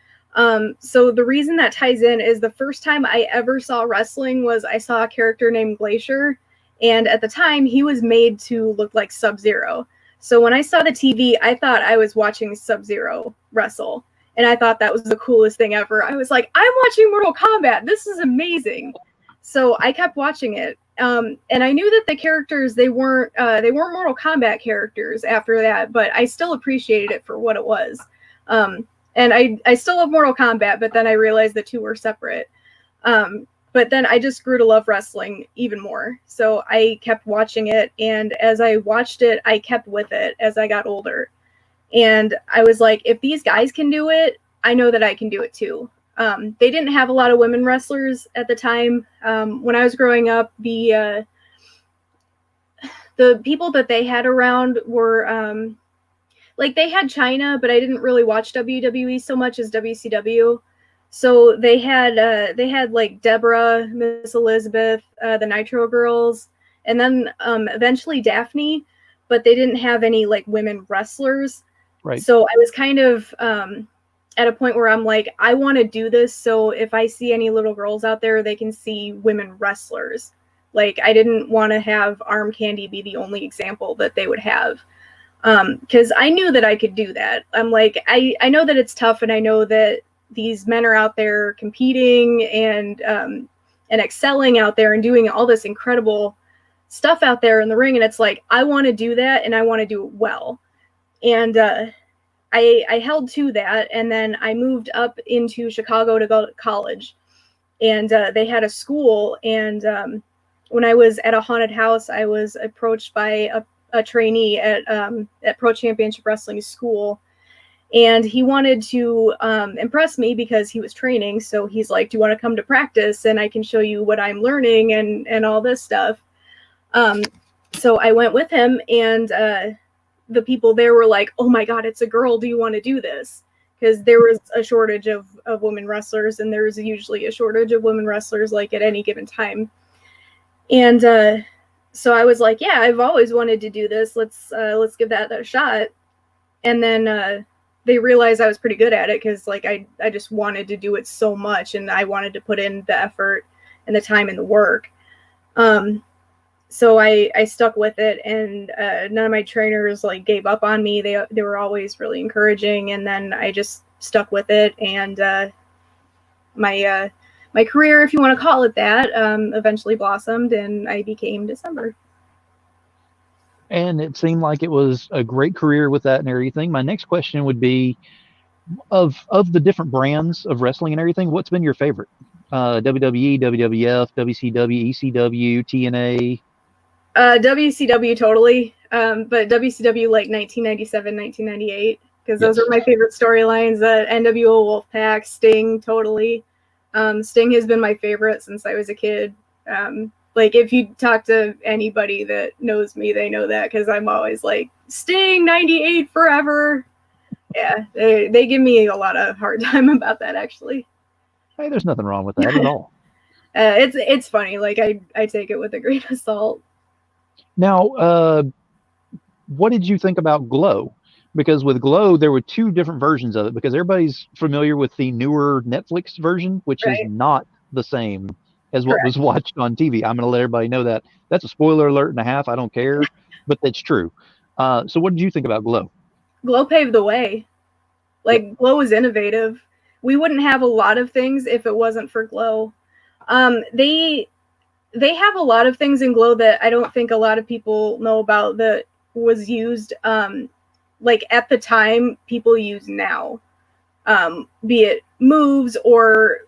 So the reason that ties in is the first time I ever saw wrestling was I saw a character named Glacier, and at the time he was made to look like Sub-Zero. So when I saw the TV, I thought I was watching Sub-Zero wrestle, and I thought that was the coolest thing ever. I was like, I'm watching Mortal Kombat. This is amazing. So I kept watching it. And I knew that the characters, they weren't Mortal Kombat characters after that, but I still appreciated it for what it was. And I still love Mortal Kombat, but then I realized the two were separate. But then I just grew to love wrestling even more. So I kept watching it, and as I watched it, I kept with it as I got older. And I was like, if these guys can do it, I know that I can do it too. They didn't have a lot of women wrestlers at the time. When I was growing up, the people that they had around were like, they had China, but I didn't really watch WWE so much as WCW. So they had like Deborah, Miss Elizabeth, the Nitro Girls, and then eventually Daphne, but they didn't have any like women wrestlers. Right. So I was kind of at a point where I'm like, I want to do this. So if I see any little girls out there, they can see women wrestlers. Like, I didn't want to have Arm Candy be the only example that they would have. Because I knew that I could do that. I'm like, I know that it's tough, and I know that these men are out there competing and excelling out there and doing all this incredible stuff out there in the ring. And it's like, I want to do that, and I want to do it well. And I held to that, and then I moved up into Chicago to go to college. And they had a school, and when I was at a haunted house, I was approached by a trainee at Pro Championship Wrestling School, and he wanted to impress me because he was training. So he's like, do you want to come to practice, and I can show you what I'm learning and all this stuff. So I went with him, and the people there were like, oh my God, it's a girl. Do you want to do this? Because there was a shortage of women wrestlers, and there's usually a shortage of women wrestlers like at any given time. And so I was like, yeah, I've always wanted to do this. Let's give that a shot. And then they realized I was pretty good at it, because like I just wanted to do it so much, and I wanted to put in the effort and the time and the work. So I stuck with it, and none of my trainers like gave up on me. They were always really encouraging, and then I just stuck with it, and my career, if you want to call it that, eventually blossomed, and I became December. And it seemed like it was a great career with that and everything. My next question would be, of the different brands of wrestling and everything, what's been your favorite? WWE, WWF, WCW, ECW, TNA? WCW totally, but WCW like 1997, 1998, because those are my favorite storylines. NWO Wolfpack, Sting, totally. Sting has been my favorite since I was a kid. Like, if you talk to anybody that knows me, they know that, because I'm always like, Sting 98 forever. Yeah, they give me a lot of hard time about that, actually. Hey, there's nothing wrong with that at all. It's funny. Like, I take it with a grain of salt. Now, what did you think about Glow? Because with Glow, there were two different versions of it, because everybody's familiar with the newer Netflix version, which is not the same as what was watched on TV. I'm going to let everybody know that. That's a spoiler alert and a half. I don't care, but that's true. So what did you think about Glow? Glow paved the way. Like, Glow was innovative. We wouldn't have a lot of things if it wasn't for Glow. They have a lot of things in Glow that I don't think a lot of people know about that was used like at the time people use now, be it moves or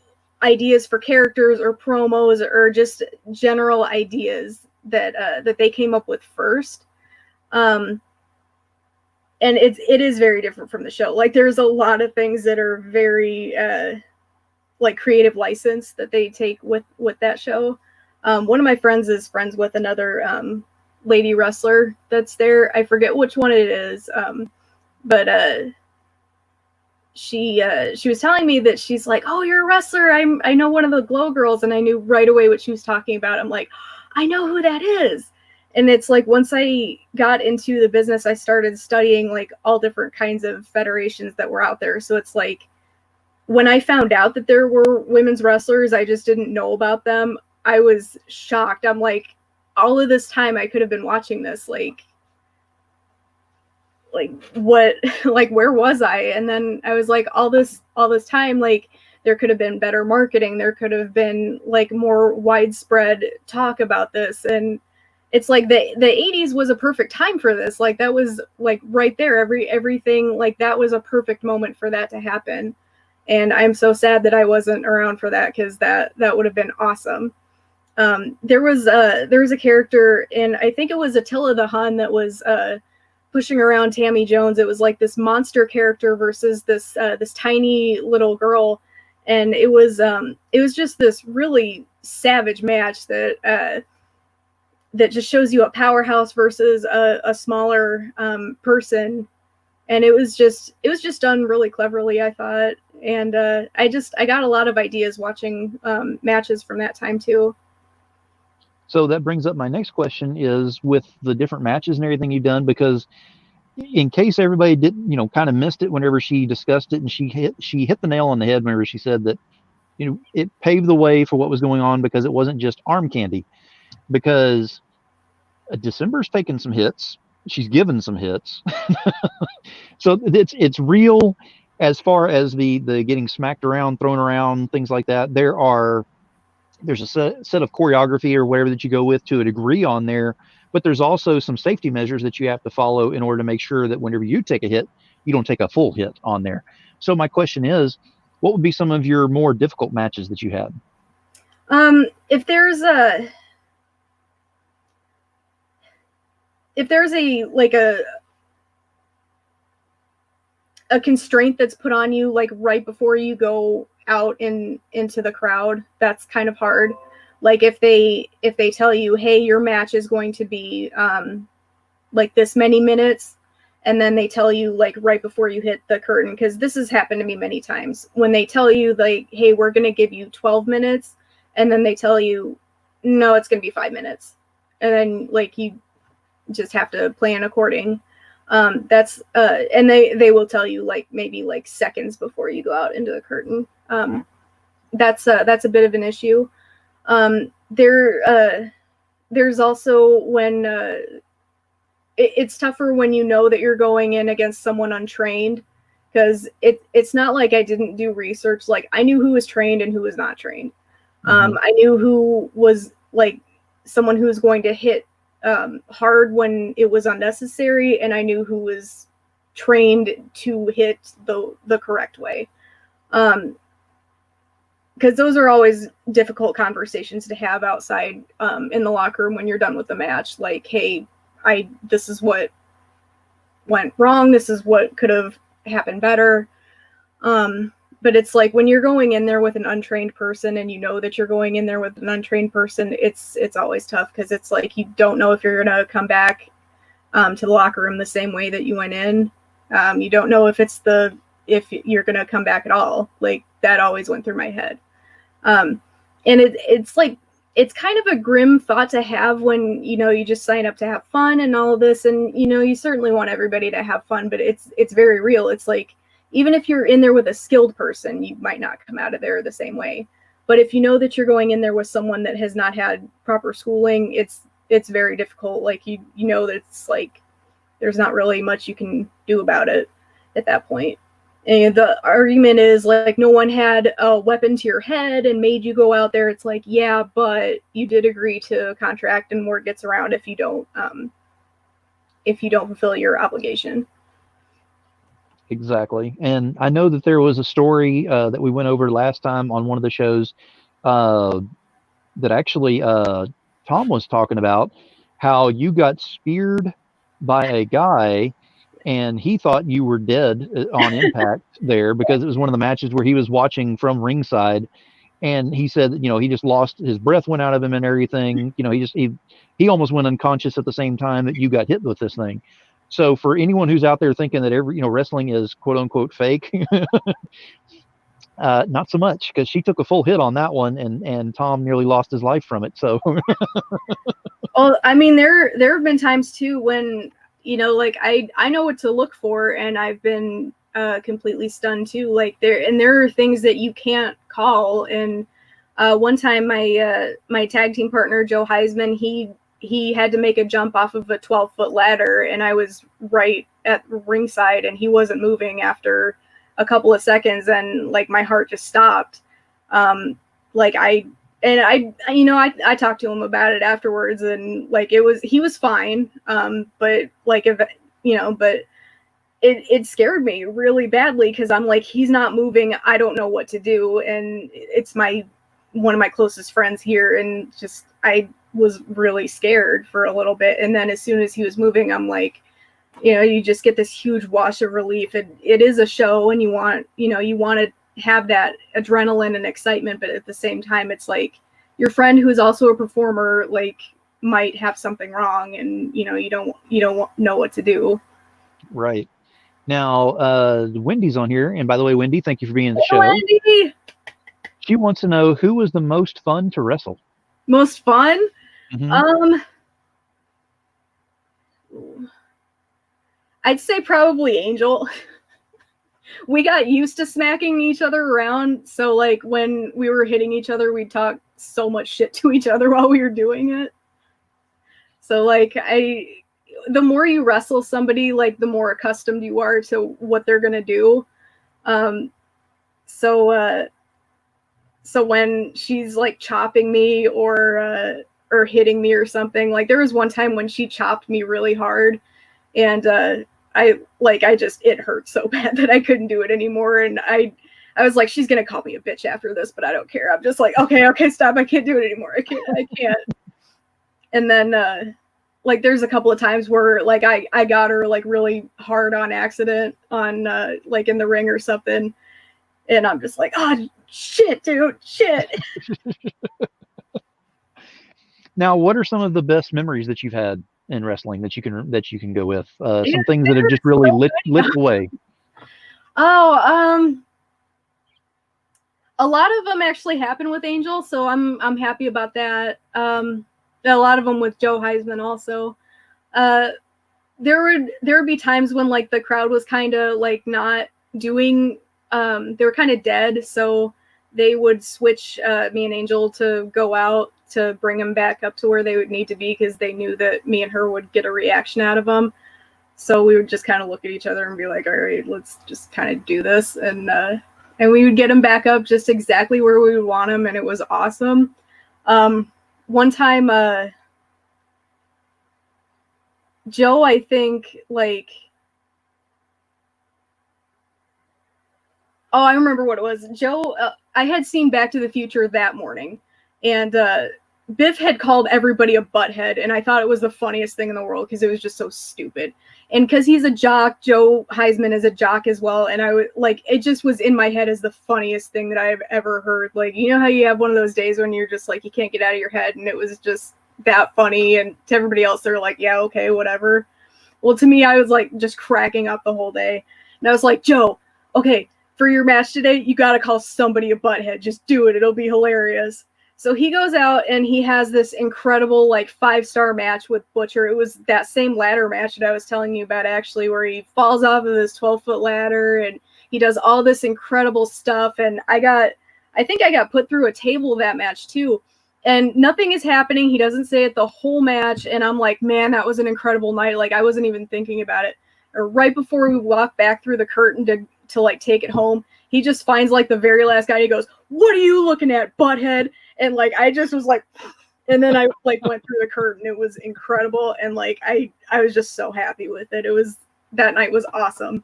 ideas for characters or promos or just general ideas that they came up with first. And it is very different from the show. Like, there's a lot of things that are very like creative license that they take with that show. One of my friends is friends with another lady wrestler that's there. I forget which one it is, but she was telling me that she's like, oh, you're a wrestler. I know one of the Glow girls, and I knew right away what she was talking about. I'm like, I know who that is. And it's like, once I got into the business, I started studying like all different kinds of federations that were out there. So it's like, when I found out that there were women's wrestlers, I just didn't know about them. I was shocked. I'm like, all of this time I could have been watching this. Like what, like, where was I? And then I was like, all this time, like, there could have been better marketing. There could have been like more widespread talk about this. And it's like the 80s was a perfect time for this. Like that was like right there. Everything like that was a perfect moment for that to happen. And I'm so sad that I wasn't around for that, because that would have been awesome. There was a character in, I think it was Attila the Hun, that was pushing around Tammy Jones. It was like this monster character versus this tiny little girl, and it was just this really savage match that just shows you a powerhouse versus a smaller person. And it was just done really cleverly, I thought. And I got a lot of ideas watching matches from that time too. So that brings up my next question, is with the different matches and everything you've done, because in case everybody didn't, kind of missed it whenever she discussed it, and she hit the nail on the head whenever she said that, it paved the way for what was going on, because it wasn't just arm candy. Because December's taken some hits, she's given some hits. So it's real as far as the getting smacked around, thrown around, things like that. There's a set of choreography or whatever that you go with to a degree on there, but there's also some safety measures that you have to follow in order to make sure that whenever you take a hit, you don't take a full hit on there. So my question is, what would be some of your more difficult matches that you had? If there's a constraint that's put on you, like right before you go out into the crowd, that's kind of hard. Like if they tell you, hey, your match is going to be like this many minutes, and then they tell you like right before you hit the curtain, because this has happened to me many times, when they tell you like, hey, we're going to give you 12 minutes, and then they tell you, no, it's going to be 5 minutes, and then like you just have to plan according. That's and they will tell you like maybe like seconds before you go out into the curtain. That's a bit of an issue. There's also when it's tougher when you know that you're going in against someone untrained, because it's not like I didn't do research. Like I knew who was trained and who was not trained. I knew who was like someone who was going to hit hard when it was unnecessary, and I knew who was trained to hit the correct way. Because those are always difficult conversations to have outside in the locker room when you're done with the match. Like, hey, this is what went wrong. This is what could have happened better. But it's like when you're going in there with an untrained person, and you know that you're going in there with an untrained person, it's always tough, because it's like you don't know if you're going to come back to the locker room the same way that you went in. You don't know if you're going to come back at all. Like that always went through my head. And it's like, it's kind of a grim thought to have when, you just sign up to have fun and all of this. And, you certainly want everybody to have fun, but it's very real. It's like, even if you're in there with a skilled person, you might not come out of there the same way. But if you know that you're going in there with someone that has not had proper schooling, it's very difficult. Like, you know that it's like, there's not really much you can do about it at that point. And the argument is like, no one had a weapon to your head and made you go out there. It's like, yeah, but you did agree to a contract, and word gets around if you don't fulfill your obligation. Exactly. And I know that there was a story that we went over last time on one of the shows that actually Tom was talking about, how you got speared by a guy and he thought you were dead on impact there, because it was one of the matches where he was watching from ringside, and he said that, he just lost his breath, went out of him and everything. He almost went unconscious at the same time that you got hit with this thing. So for anyone who's out there thinking that wrestling is quote unquote fake, not so much, because she took a full hit on that one, and Tom nearly lost his life from it. So, well, I mean, there have been times too when, like I know what to look for, and I've been completely stunned too. Like there are things that you can't call. And one time my tag team partner, Joe Heisman, he had to make a jump off of a 12-foot ladder, and I was right at ringside, and he wasn't moving after a couple of seconds, and like my heart just stopped. Like I and I talked to him about it afterwards, and like he was fine. But like if but it scared me really badly because I'm like, he's not moving. I don't know what to do, and it's one of my closest friends here, and just I was really scared for a little bit. And then as soon as he was moving, I'm like, you just get this huge wash of relief. And it is a show, and you want to have that adrenaline and excitement, but at the same time, it's like your friend who's also a performer like might have something wrong, and you don't know what to do. Right. Now, Wendy's on here, and by the way, Wendy, thank you for being in the show. Wendy! She wants to know who was the most fun to wrestle. Most fun? Mm-hmm. I'd say probably Angel. We got used to smacking each other around, so like when we were hitting each other, we'd talk so much shit to each other while we were doing it. So like the more you wrestle somebody, like the more accustomed you are to what they're gonna do. So when she's like chopping me or hitting me or something, like there was one time when she chopped me really hard, and it hurt so bad that I couldn't do it anymore. And I was like, she's gonna call me a bitch after this, but I don't care. I'm just like, okay, stop. I can't do it anymore. I can't. And then like there's a couple of times where like I got her like really hard on accident on like in the ring or something, and I'm just like, oh shit, dude, shit. Now, what are some of the best memories that you've had in wrestling that you can go with? Some things that have just really lit the way. Oh, a lot of them actually happen with Angel, so I'm happy about that. A lot of them with Joe Heisman also. There would be times when like the crowd was kind of like not doing. They were kind of dead, so they would switch me and Angel to go out to bring them back up to where they would need to be, because they knew that me and her would get a reaction out of them. So we would just kind of look at each other and be like, all right, let's just kind of do this. And we would get them back up just exactly where we would want them. And it was awesome. One time, Joe, I think like, I remember what it was. Joe, I had seen Back to the Future that morning, and Biff had called everybody a butthead, and I thought it was the funniest thing in the world because it was just so stupid. And because he's a jock, Joe Heisman is a jock as well, and I would like, it just was in my head as the funniest thing that I've ever heard. Like, you know how you have one of those days when you're just like, you can't get out of your head, and it was just that funny. And to everybody else, they're like, yeah, okay, whatever. Well, to me, I was like just cracking up the whole day, and I was like, Joe, okay, for your match today, you got to call somebody a butthead. Just do it. It'll be hilarious. So he goes out and he has this incredible like 5-star match with Butcher. It was that same ladder match that I was telling you about, actually, where he falls off of this 12-foot ladder and he does all this incredible stuff. And I think I got put through a table that match too. And nothing is happening. He doesn't say it the whole match. And I'm like, man, that was an incredible night. Like, I wasn't even thinking about it. Or right before we walk back through the curtain to like take it home, he just finds like the very last guy. And he goes, "What are you looking at, butthead?" And like I just was like, and then I like went through the curtain. It was incredible, and like I was just so happy with it. That night was awesome.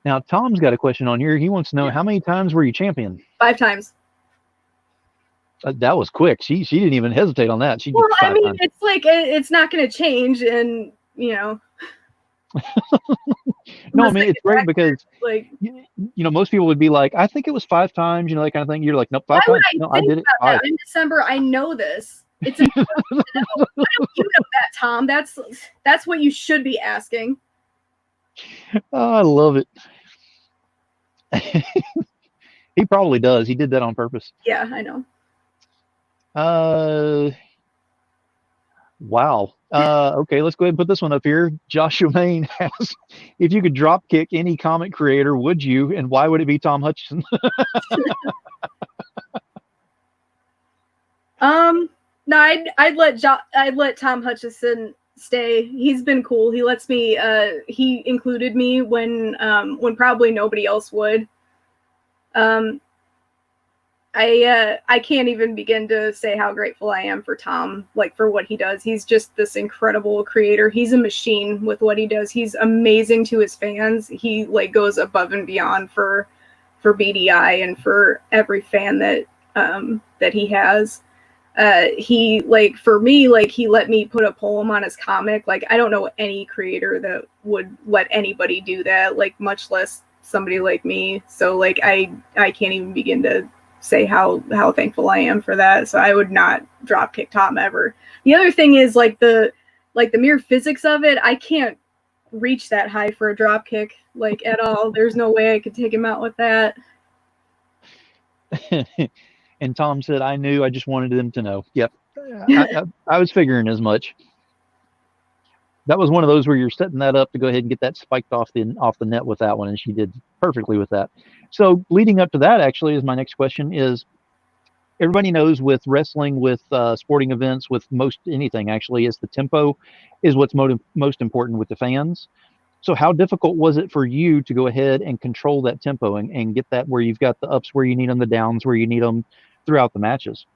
Now Tom's got a question on here. He wants to know, how many times were you champion? 5 times. That was quick. She didn't even hesitate on that. Well, I mean, it's like it's not going to change, and you know. No, I mean, it's great because like most people would be like, I think it was 5 times, that kind of thing. You're like, nope, 5 times. No, I did it 5. In December, I know this. It's important to know. Why don't you know that, Tom? That's what you should be asking. Oh, I love it. He probably does. He did that on purpose. Yeah, I know. Wow. Okay, let's go ahead and put this one up here. Joshua Main asks, if you could drop kick any comic creator, would you? And why would it be Tom Hutchison? No, I'd let Tom Hutchison stay. He's been cool. He lets me. He included me when probably nobody else would. I can't even begin to say how grateful I am for Tom, like for what he does. He's just this incredible creator. He's a machine with what he does. He's amazing to his fans. He like goes above and beyond for BDI and for every fan that that he has. He like for me, like he let me put a poem on his comic. Like I don't know any creator that would let anybody do that, like much less somebody like me. So like I can't even begin to say how thankful I am for that. So I would not drop kick Tom ever. The other thing is like the mere physics of it. I can't reach that high for a drop kick like at all. There's no way I could take him out with that. And Tom said, I knew, I just wanted them to know. Yep. I was figuring as much. That was one of those where you're setting that up to go ahead and get that spiked off the net with that one, and she did perfectly with that. So leading up to that, actually, is my next question is, everybody knows with wrestling, with sporting events, with most anything, actually, is the tempo is what's most important with the fans. So how difficult was it for you to go ahead and control that tempo and get that where you've got the ups where you need them, the downs where you need them throughout the matches?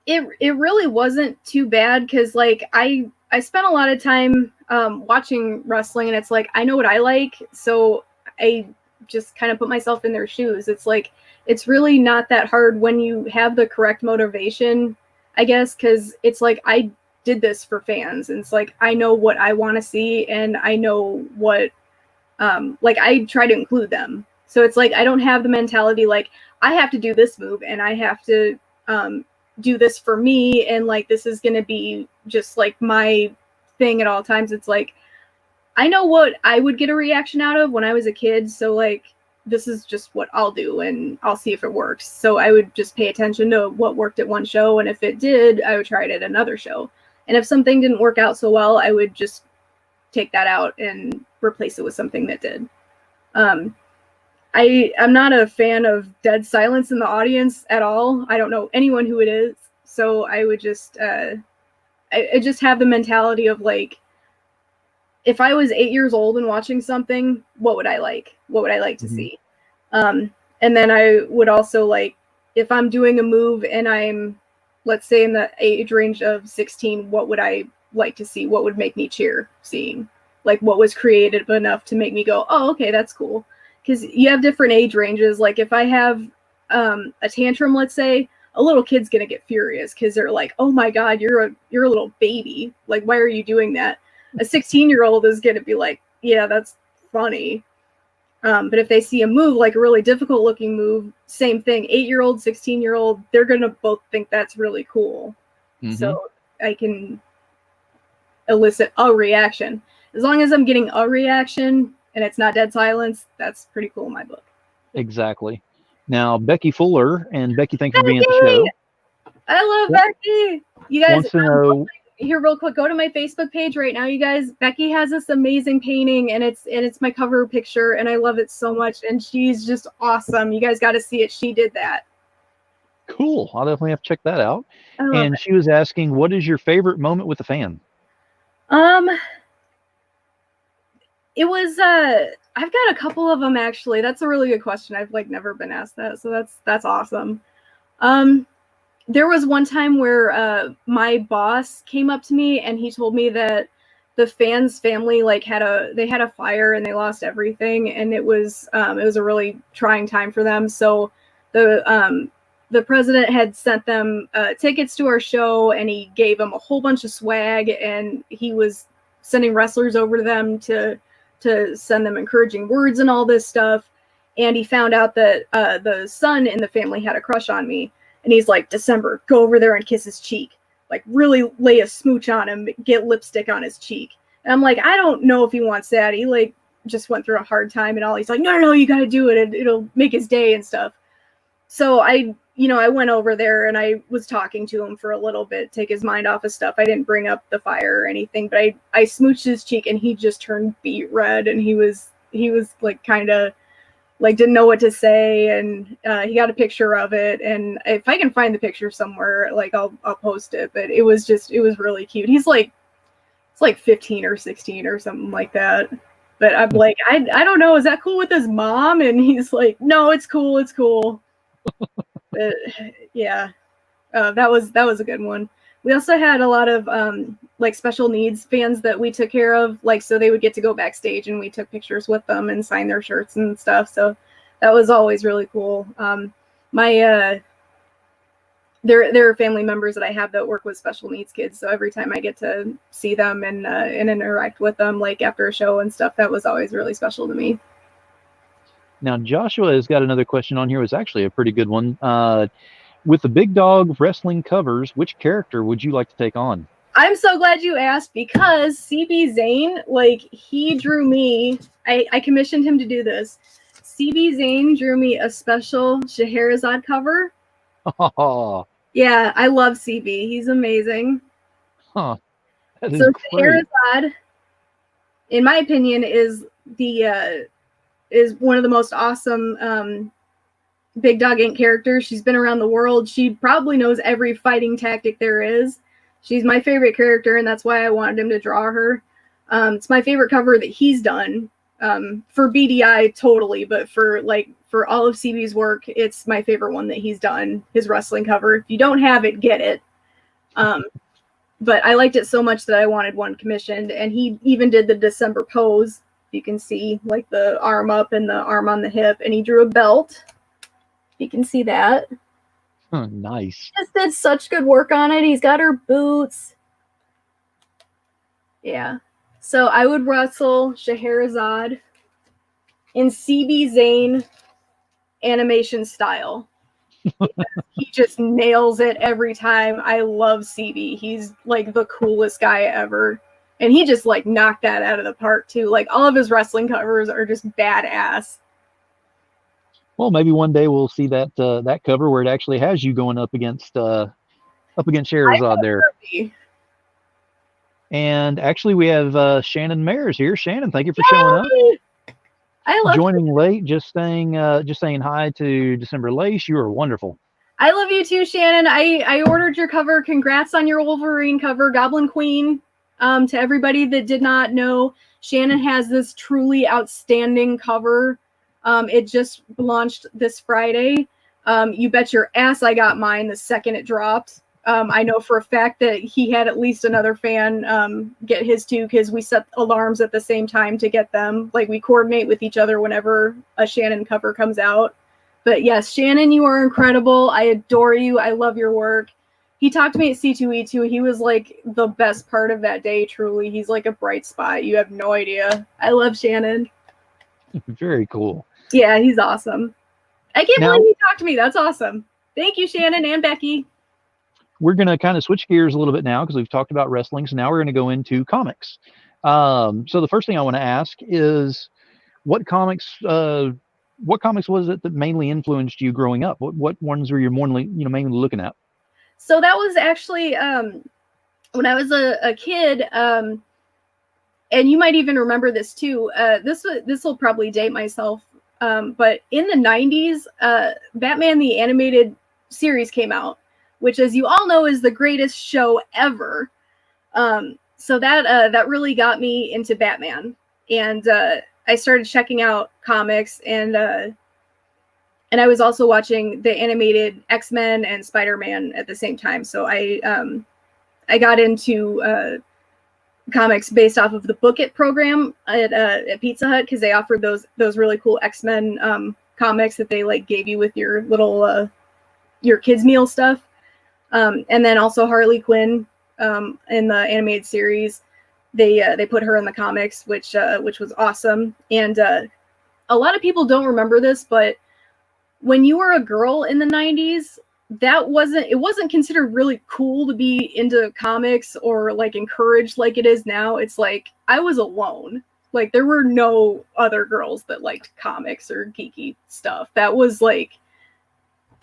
It really wasn't too bad because like I spent a lot of time watching wrestling, and it's like I know what I like, so I just kind of put myself in their shoes. It's like it's really not that hard when you have the correct motivation, I guess, because it's like I did this for fans, and it's like I know what I want to see, and I know what like I try to include them. So it's like I don't have the mentality like I have to do this move and I have to do this for me, and like this is gonna be just like my thing at all times. It's like I know what I would get a reaction out of when I was a kid, so like this is just what I'll do and I'll see if it works. So I would just pay attention to what worked at one show, and if it did, I would try it at another show. And if something didn't work out so well, I would just take that out and replace it with something that did. I'm not a fan of dead silence in the audience at all. I don't know anyone who it is. So I would just, I just have the mentality of like, if I was 8 years old and watching something, what would I like? What would I like to see? And then I would also like, if I'm doing a move and I'm, let's say in the age range of 16, what would I like to see? What would make me cheer seeing? Like what was creative enough to make me go, oh, okay, that's cool. Because you have different age ranges. Like if I have a tantrum, let's say, a little kid's gonna get furious because they're like, oh my God, you're a little baby. Like, why are you doing that? A 16-year-old is gonna be like, yeah, that's funny. But if they see a move, like a really difficult looking move, same thing, 8-year-old, 16-year-old, they're gonna both think that's really cool. So I can elicit a reaction. As long as I'm getting a reaction and it's not dead silence, that's pretty cool in my book. Exactly. Now, Becky Fuller, and Becky, thank you for being at the show. I love Becky. You guys, wants to know, here real quick, go to my Facebook page right now, you guys. Becky has this amazing painting, and it's my cover picture, and I love it so much, and she's just awesome. You guys got to see it. She did that. Cool. I'll definitely have to check that out. And it. she was asking, what is your favorite moment with the fan? It was I've got a couple of them actually. That's a really good question. I've like never been asked that, so that's awesome. There was one time where my boss came up to me and he told me that the fans' family like had a fire and they lost everything, and it was a really trying time for them. So the president had sent them tickets to our show, and he gave them a whole bunch of swag, and he was sending wrestlers over to them to send them encouraging words and all this stuff. And he found out that the son in the family had a crush on me. And he's like, December, go over there and kiss his cheek. Like, really lay a smooch on him, get lipstick on his cheek. And I'm like, I don't know if he wants that. He, like, just went through a hard time and all. He's like, no, you got to do it. It'll make his day and stuff. So I went over there and I was talking to him for a little bit, take his mind off of stuff. I didn't bring up the fire or anything, but I smooched his cheek and he just turned beet red, and he was like kind of like didn't know what to say, and he got a picture of it, and if I can find the picture somewhere, like I'll post it. But it was really cute. He's like, it's like 15 or 16 or something like that. But I'm like, I don't know, is that cool with his mom? And he's like, no, it's cool. But, yeah, that was a good one. We also had a lot of like special needs fans that we took care of, like so they would get to go backstage and we took pictures with them and signed their shirts and stuff. So that was always really cool. My there are family members that I have that work with special needs kids, so every time I get to see them and interact with them, like after a show and stuff, that was always really special to me. Now, Joshua has got another question on here. It was actually a pretty good one. With the Big Dog Wrestling covers, which character would you like to take on? I'm so glad you asked, because CB Zane, like, he drew me, I commissioned him to do this. CB Zane drew me a special Scheherazade cover. Oh, Yeah, I love CB. He's amazing. huh. That is So great. Scheherazade, in my opinion, is one of the most awesome Big Dog Inc. characters. She's been around the world. She probably knows every fighting tactic there is. She's my favorite character, and that's why I wanted him to draw her. It's my favorite cover that he's done for BDI totally, but for all of CB's work, it's my favorite one that he's done. His wrestling cover. If you don't have it, get it. But I liked it so much that I wanted one commissioned, and he even did the December pose. You can see like the arm up and the arm on the hip, and he drew a belt. You can see that. Huh, nice. He just did such good work on it. He's got her boots. Yeah. So I would wrestle Scheherazade in CB Zane animation style. He just nails it every time. I love CB. He's like the coolest guy ever. And he just like knocked that out of the park too. Like all of his wrestling covers are just badass. Well, maybe one day we'll see that that cover where it actually has you going up against Scheherazade there. And actually, we have Shannon Mayers here. Shannon, thank you for showing up. I love joining late, just saying hi to December Lace. You are wonderful. I love you too, Shannon. I ordered your cover. Congrats on your Wolverine cover, Goblin Queen. To everybody that did not know, Shannon has this truly outstanding cover. It just launched this Friday. You bet your ass I got mine the second it dropped. I know for a fact that he had at least another fan get his too, because we set alarms at the same time to get them. Like we coordinate with each other whenever a Shannon cover comes out. But yes, Shannon, you are incredible. I adore you. I love your work. He talked to me at C2E2. He was like the best part of that day, truly. He's like a bright spot. You have no idea. I love Shannon. Very cool. Yeah, he's awesome. I can't believe he talked to me. That's awesome. Thank you, Shannon and Becky. We're going to kind of switch gears a little bit now because we've talked about wrestling. So now we're going to go into comics. So the first thing I want to ask is what comics was it that mainly influenced you growing up? What ones were you mainly looking at? So that was actually when I was a kid, and you might even remember this too. This will probably date myself, but in the 90s, Batman the Animated Series came out, which, as you all know, is the greatest show ever. So that really got me into Batman, and I started checking out comics, and I was also watching the animated X-Men and Spider-Man at the same time. So I got into comics based off of the Book It program at Pizza Hut, because they offered those really cool X-Men comics that they like gave you with your little your kids meal stuff. And then also Harley Quinn in the animated series. They put her in the comics, which was awesome. And a lot of people don't remember this, but when you were a girl in the 90s, it wasn't considered really cool to be into comics or like encouraged like it is now. It's like I was alone. Like there were no other girls that liked comics or geeky stuff. That was like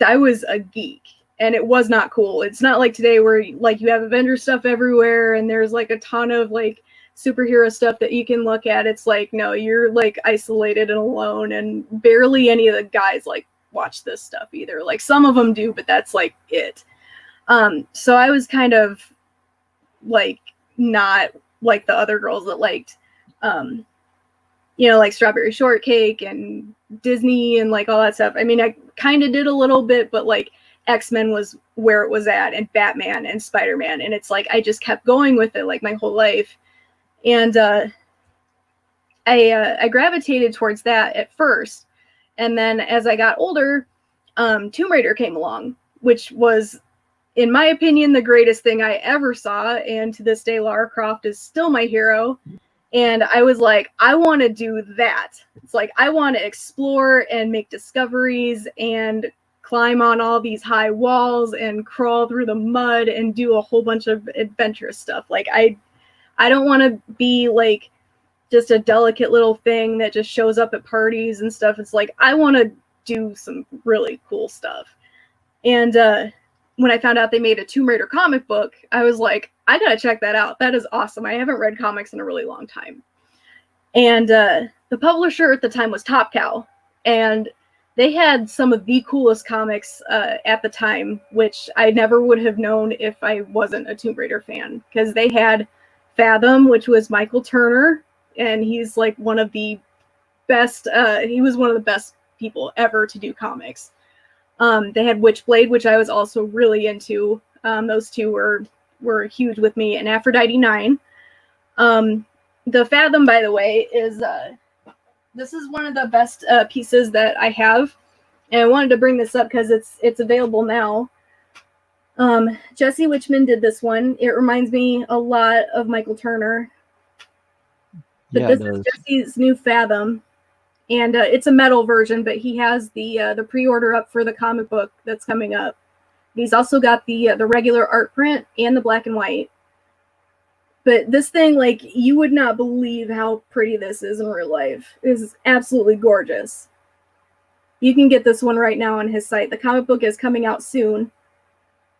I was a geek, and it was not cool. It's not like today where like you have Avengers stuff everywhere and there's like a ton of like superhero stuff that you can look at. It's like, no, you're like isolated and alone, and barely any of the guys like watch this stuff either. Like some of them do, but that's like it. So I was kind of like not like the other girls that liked you know, like Strawberry Shortcake and Disney and like all that stuff. I mean, I kind of did a little bit, but like X-Men was where it was at, and Batman and Spider-Man. And it's like, I just kept going with it like my whole life. And I gravitated towards that at first. And then as I got older, Tomb Raider came along, which was, in my opinion, the greatest thing I ever saw. And to this day, Lara Croft is still my hero. And I was like, I want to do that. It's like, I want to explore and make discoveries and climb on all these high walls and crawl through the mud and do a whole bunch of adventurous stuff. Like, I don't want to be like just a delicate little thing that just shows up at parties and stuff. It's like, I want to do some really cool stuff. And when I found out they made a Tomb Raider comic book, I was like, I gotta check that out. That is awesome. I haven't read comics in a really long time. And the publisher at the time was Top Cow, and they had some of the coolest comics at the time, which I never would have known if I wasn't a Tomb Raider fan, because they had Fathom, which was Michael Turner, and he's like one of the best, he was one of the best people ever to do comics. They had Witchblade, which I was also really into. Those two were huge with me, and Aphrodite 9. The Fathom, by the way, is this is one of the best pieces that I have, and I wanted to bring this up because it's available now. Jesse Witchman did this one. It reminds me a lot of Michael Turner, but Yeah, this is Jesse's new Fathom. And it's a metal version, but he has the pre-order up for the comic book that's coming up. He's also got the regular art print and the black and white. But this thing, like, you would not believe how pretty this is in real life. It is absolutely gorgeous. You can get this one right now on his site. The comic book is coming out soon,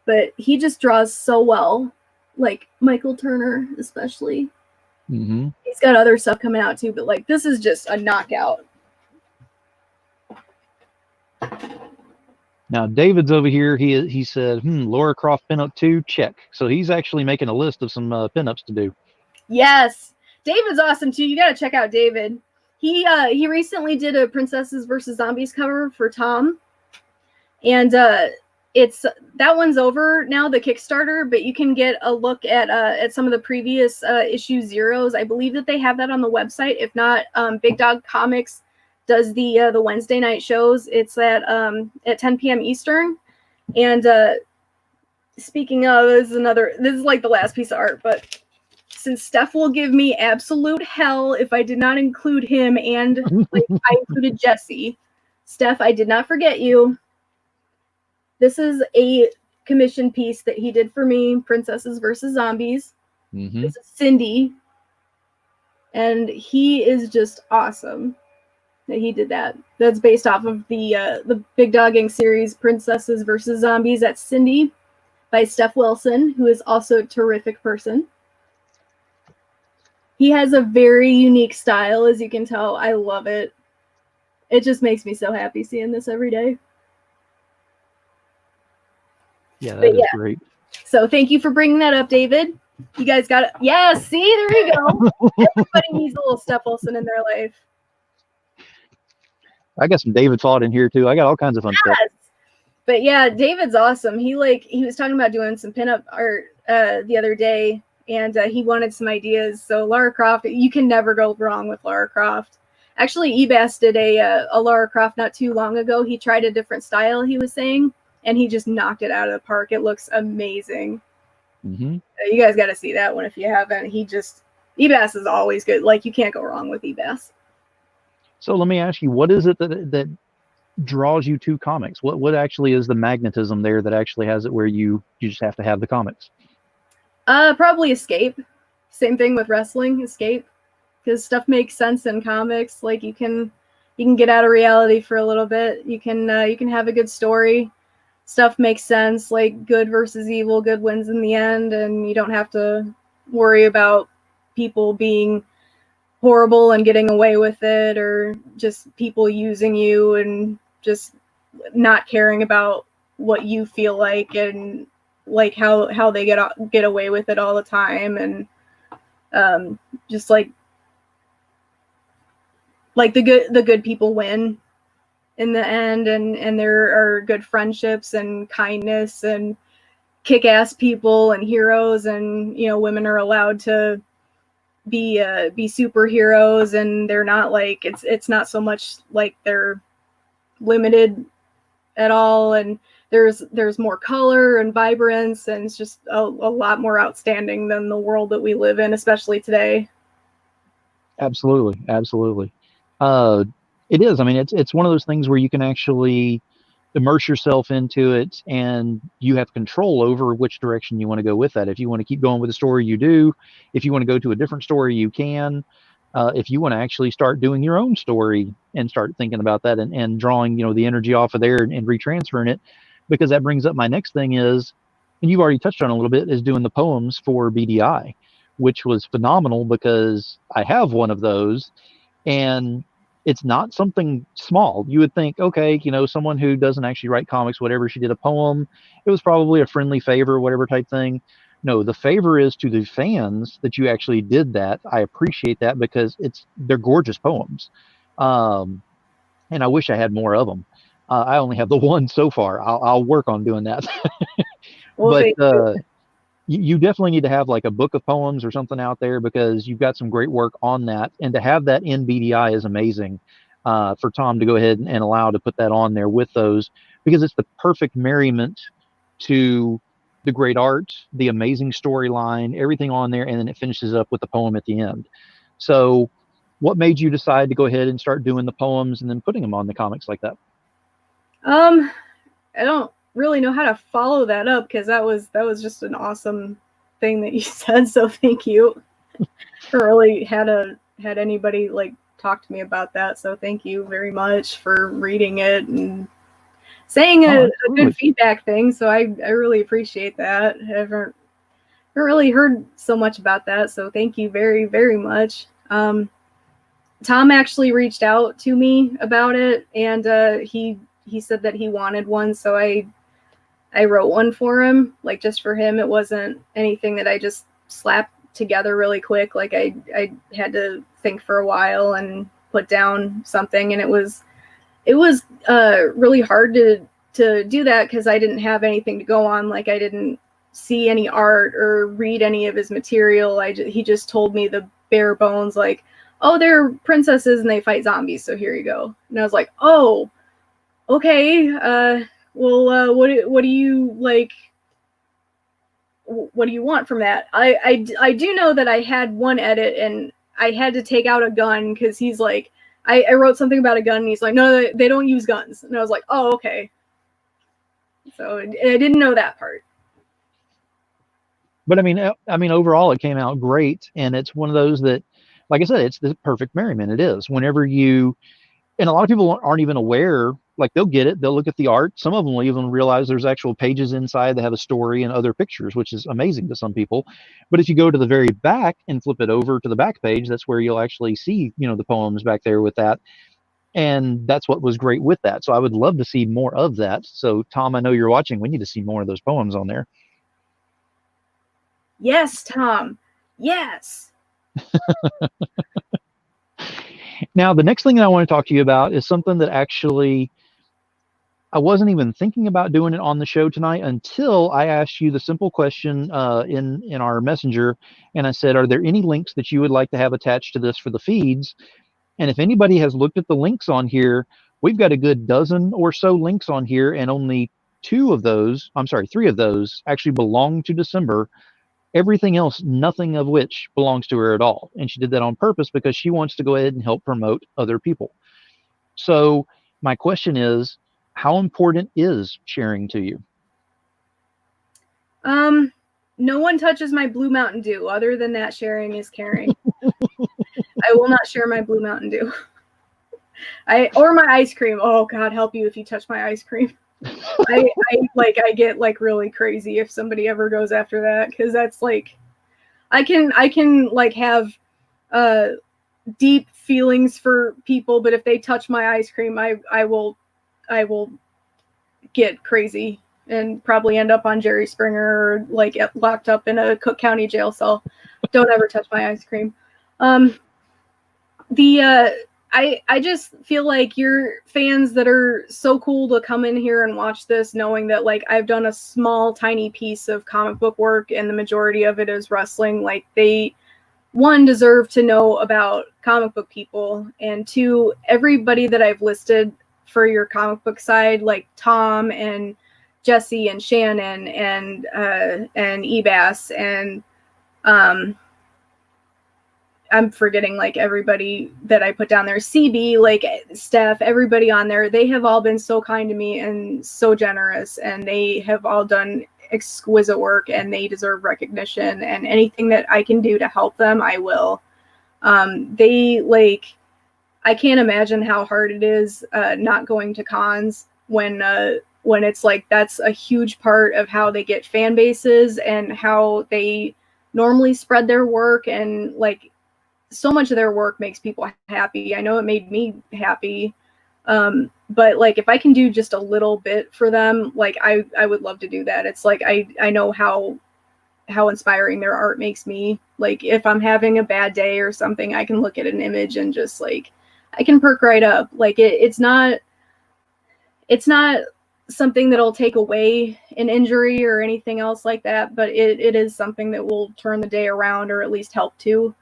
but he just draws so well, like Michael Turner especially. Mm-hmm. He's got other stuff coming out too, but like, this is just a knockout. Now David's over here. He said, Lara Croft pinup 2, check. So he's actually making a list of some pinups to do. Yes, David's awesome too. You got to check out David. He recently did a Princesses versus Zombies cover for Tom, and it's that one's over now, the Kickstarter. But you can get a look at some of the previous issue zeros. I believe that they have that on the website. If not, Big Dog Comics does the Wednesday night shows. It's at 10 p.m. Eastern. And speaking of, this is like the last piece of art, but since Steph will give me absolute hell if I did not include him, and like I included Jesse. Steph, I did not forget you. This is a commission piece that he did for me, Princesses versus Zombies. Mm-hmm. This is Cindy. And he is just awesome that he did that. That's based off of the Big Dogging series, Princesses versus Zombies. That's Cindy by Steph Wilson, who is also a terrific person. He has a very unique style, as you can tell. I love it. It just makes me so happy seeing this every day. Yeah, that is great. So thank you for bringing that up, David. You guys got it. Yeah, see, there you go. Everybody needs a little Steph Wilson in their life. I got some David Fought in here too. I got all kinds of fun stuff. But yeah, David's awesome. He was talking about doing some pinup art the other day, and he wanted some ideas. So Lara Croft, you can never go wrong with Lara Croft. Actually, Ebass did a Lara Croft not too long ago. He tried a different style, he was saying, and he just knocked it out of the park. It looks amazing. Mm-hmm. You guys got to see that one if you haven't. Ebass is always good. Like, you can't go wrong with Ebass. So let me ask you, what is it that draws you to comics? What actually is the magnetism there that actually has it where you just have to have the comics? Probably escape. Same thing with wrestling, escape. Because stuff makes sense in comics. Like, you can get out of reality for a little bit. You can have a good story. Stuff makes sense, like good versus evil, good wins in the end, and you don't have to worry about people being horrible and getting away with it, or just people using you and just not caring about what you feel like, and like how they get away with it all the time. And just like like the good people win in the end, and there are good friendships and kindness and kick-ass people and heroes, and women are allowed to be superheroes, and they're not like it's not so much like they're limited at all, and there's more color and vibrance, and it's just a lot more outstanding than the world that we live in, especially today. Absolutely. It is. I mean, it's one of those things where you can actually immerse yourself into it, and you have control over which direction you want to go with that. If you want to keep going with the story, you do. If you want to go to a different story, you can. If you want to actually start doing your own story and start thinking about that, and drawing the energy off of there, and retransferring it, because that brings up my next thing is, and you've already touched on it a little bit, is doing the poems for BDI, which was phenomenal because I have one of those, and it's not something small. You would think, okay, someone who doesn't actually write comics, whatever, she did a poem, it was probably a friendly favor, whatever type thing. No, the favor is to the fans that you actually did that. I appreciate that because they're gorgeous poems. And I wish I had more of them. I only have the one so far. I'll work on doing that. Well, But thank you. you definitely need to have like a book of poems or something out there, because you've got some great work on that. And to have that in BDI is amazing, for Tom to go ahead and allow to put that on there with those, because it's the perfect merriment to the great art, the amazing storyline, everything on there. And then it finishes up with the poem at the end. So what made you decide to go ahead and start doing the poems and then putting them on the comics like that? I don't really know how to follow that up, because that was just an awesome thing that you said. So thank you. I really had anybody like talk to me about that. So thank you very much for reading it and saying a good feedback thing. So I really appreciate that. I haven't really heard so much about that. So thank you very, very much. Tom actually reached out to me about it, and he said that he wanted one. So I wrote one for him, like just for him. It wasn't anything that I just slapped together really quick. Like I had to think for a while and put down something, and it was really hard to do that because I didn't have anything to go on. Like I didn't see any art or read any of his material. He just told me the bare bones, like, oh, they're princesses and they fight zombies, so here you go. And I was like, oh, okay. Well, what do you like? What do you want from that? I do know that I had one edit and I had to take out a gun because he's like, I wrote something about a gun and he's like, no, they don't use guns. And I was like, oh, okay. So I didn't know that part. But I mean, overall, it came out great, and it's one of those that, like I said, it's the perfect merriment. It is. Whenever you, and a lot of people aren't even aware. Like they'll get it, they'll look at the art. Some of them will even realize there's actual pages inside that have a story and other pictures, which is amazing to some people. But if you go to the very back and flip it over to the back page, that's where you'll actually see, the poems back there with that. And that's what was great with that. So I would love to see more of that. So Tom, I know you're watching. We need to see more of those poems on there. Yes, Tom. Yes. Now, the next thing that I want to talk to you about is something that actually I wasn't even thinking about doing it on the show tonight until I asked you the simple question in our messenger. And I said, are there any links that you would like to have attached to this for the feeds? And if anybody has looked at the links on here, we've got a good dozen or so links on here, and only three of those actually belong to December. Everything else, nothing of which belongs to her at all. And she did that on purpose because she wants to go ahead and help promote other people. So my question is, how important is sharing to you? No one touches my Blue Mountain Dew. Other than that, sharing is caring. I will not share my Blue Mountain Dew. Or my ice cream. Oh, God help you if you touch my ice cream. I get like really crazy if somebody ever goes after that, because that's like I can like have deep feelings for people, but if they touch my ice cream, I will get crazy and probably end up on Jerry Springer or like locked up in a Cook County jail cell. Don't ever touch my ice cream. I just feel like you're fans that are so cool to come in here and watch this, knowing that like I've done a small, tiny piece of comic book work and the majority of it is wrestling. Like they, one, deserve to know about comic book people, and two, everybody that I've listed for your comic book side, like Tom and Jesse and Shannon and Ebass and I'm forgetting like everybody that I put down there, CB, like Steph, everybody on there, they have all been so kind to me and so generous, and they have all done exquisite work, and they deserve recognition, and anything that I can do to help them, I will. They like, I can't imagine how hard it is not going to cons when it's like that's a huge part of how they get fan bases and how they normally spread their work, and like so much of their work makes people happy. I know it made me happy. But like if I can do just a little bit for them, like I would love to do that. It's like I know how inspiring their art makes me. Like if I'm having a bad day or something, I can look at an image and just like I can perk right up. Like it's not something that'll take away an injury or anything else like that, but it is something that will turn the day around or at least help to.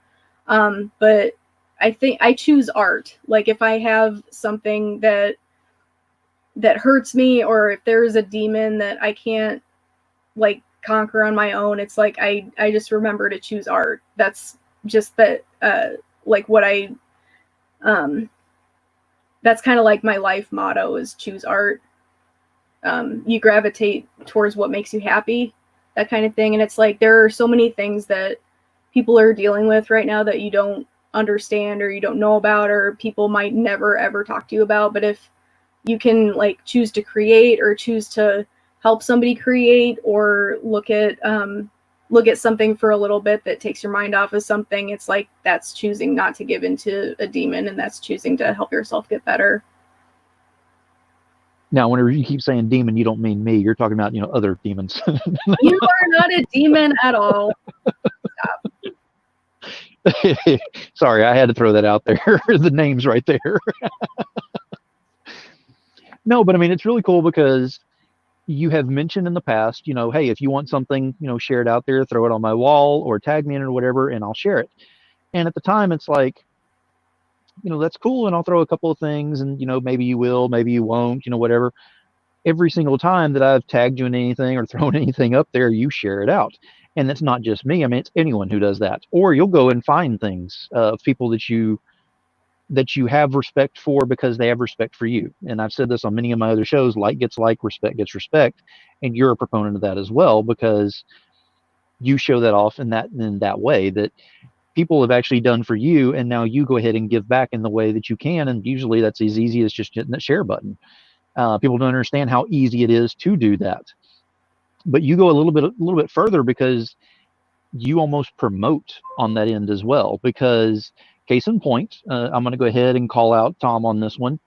But I think I choose art. Like if I have something that hurts me, or if there's a demon that I can't like conquer on my own, it's like I just remember to choose art. That's just that like what I that's kind of like my life motto is choose art. You gravitate towards what makes you happy, that kind of thing. And it's like there are so many things that people are dealing with right now that you don't understand or you don't know about, or people might never ever talk to you about. But if you can like choose to create or choose to help somebody create, or look at something for a little bit that takes your mind off of something, it's like that's choosing not to give into a demon, and that's choosing to help yourself get better. Now, whenever you keep saying demon, you don't mean me. You're talking about, other demons. You are not a demon at all. Sorry, I had to throw that out there. The name's right there. No, but I mean, it's really cool because you have mentioned in the past, hey, if you want something, share it out there, throw it on my wall or tag me in it or whatever, and I'll share it. And at the time, it's like, that's cool. And I'll throw a couple of things and, maybe you will, maybe you won't, whatever. Every single time that I've tagged you in anything or thrown anything up there, you share it out. And that's not just me. I mean, it's anyone who does that. Or you'll go and find things of people that you have respect for because they have respect for you. And I've said this on many of my other shows, like gets like, respect gets respect. And you're a proponent of that as well, because you show that off in that way that people have actually done for you. And now you go ahead and give back in the way that you can. And usually that's as easy as just hitting that share button. People don't understand how easy it is to do that. But you go a little bit further because you almost promote on that end as well. Because case in point, I'm going to go ahead and call out Tom on this one,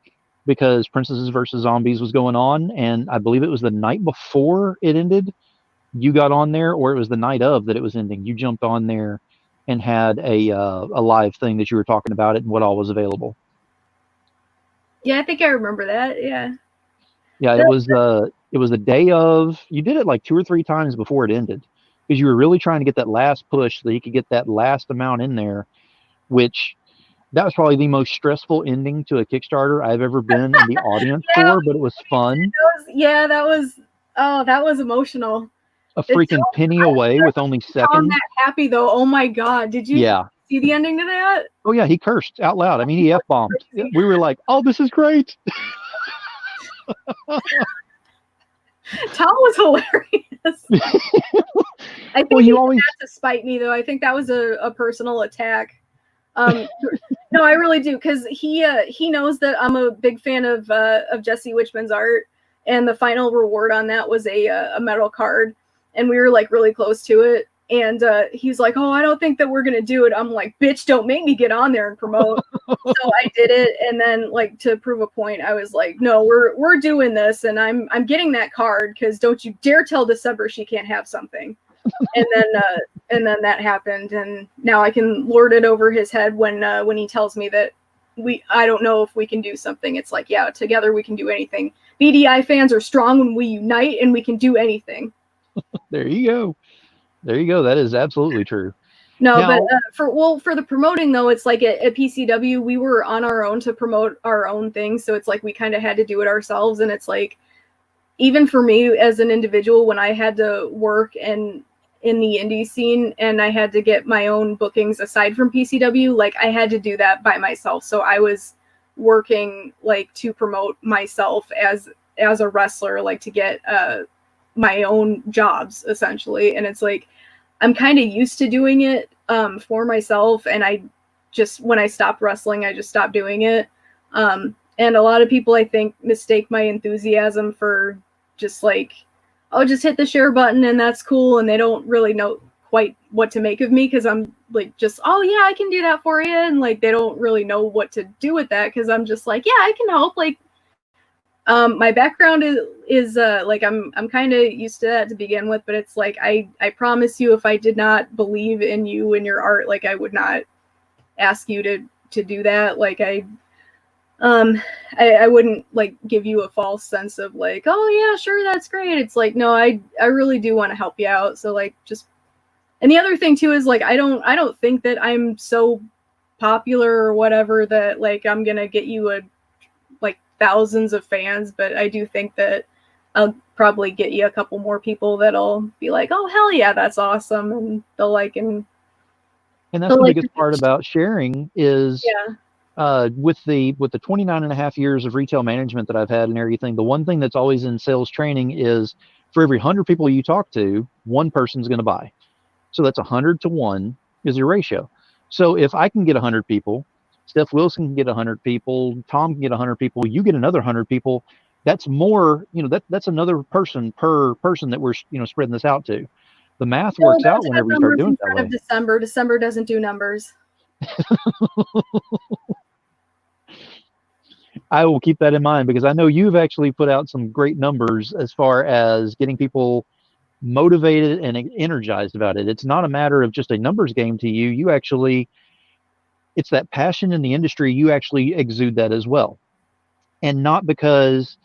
because Princesses versus Zombies was going on, and I believe it was the night before it ended. You got on there, or it was the night of that it was ending. You jumped on there and had a live thing that you were talking about it and what all was available. Yeah, I think I remember that. Yeah. Yeah, it was the day of. You did it like 2 or 3 times before it ended, because you were really trying to get that last push so that you could get that last amount in there, which that was probably the most stressful ending to a Kickstarter I've ever been in the audience for, but it was fun. That was emotional. A freaking penny away with only seconds. I'm that happy though. Oh my God. Did you see the ending to that? Oh yeah, he cursed out loud. I mean, he F-bombed. We were like, oh, this is great. Tom was hilarious. I think he had to spite me though. I think that was a personal attack. No, I really do, because he knows that I'm a big fan of Jesse Witchman's art, and the final reward on that was a metal card, and we were like really close to it. And he's like, "Oh, I don't think that we're gonna do it." I'm like, "Bitch, don't make me get on there and promote." So I did it, and then like to prove a point, I was like, "No, we're doing this, and I'm getting that card, because don't you dare tell December she can't have something." And then that happened, and now I can lord it over his head when he tells me that I don't know if we can do something. It's like, yeah, together we can do anything. BDI fans are strong when we unite, and we can do anything. There you go. There you go. That is absolutely true. No, Now, but for the promoting though, it's like at PCW we were on our own to promote our own things, so it's like we kind of had to do it ourselves, and it's like even for me as an individual, when I had to work in the indie scene and I had to get my own bookings aside from PCW, like I had to do that by myself. So I was working like to promote myself as a wrestler, like to get my own jobs essentially, and it's like I'm kind of used to doing it for myself, and I just, when I stopped wrestling, I just stopped doing it. And a lot of people, I think, mistake my enthusiasm for just like, oh, just hit the share button and that's cool, and they don't really know quite what to make of me because I'm like, just, oh yeah, I can do that for you, and like they don't really know what to do with that because I'm just like, yeah, I can help. Like my background is like I'm kind of used to that to begin with, but it's like I promise you, if I did not believe in you and your art, like I would not ask you to do that. Like I wouldn't like give you a false sense of like, oh yeah, sure, that's great. It's like, no, I really do want to help you out. So like just, and the other thing too is like I don't think that I'm so popular or whatever that like I'm gonna get you a like thousands of fans, but I do think that I'll probably get you a couple more people that'll be like, oh hell yeah, that's awesome, and they'll like, and that's the biggest part about sharing is with the 29 and a half years of retail management that I've had and everything, the one thing that's always in sales training is for every 100 people you talk to, one person's going to buy. So that's 100 to 1 is your ratio. So if I can get 100 people, Steph Wilson can get 100 people, Tom can get 100 people, you get another 100 people, that's more, that's another person per person that we're, spreading this out to. The math works out whenever you start doing it that way. December doesn't do numbers. I will keep that in mind because I know you've actually put out some great numbers as far as getting people motivated and energized about it. It's not a matter of just a numbers game to you. You actually, it's that passion in the industry. You actually exude that as well. And not because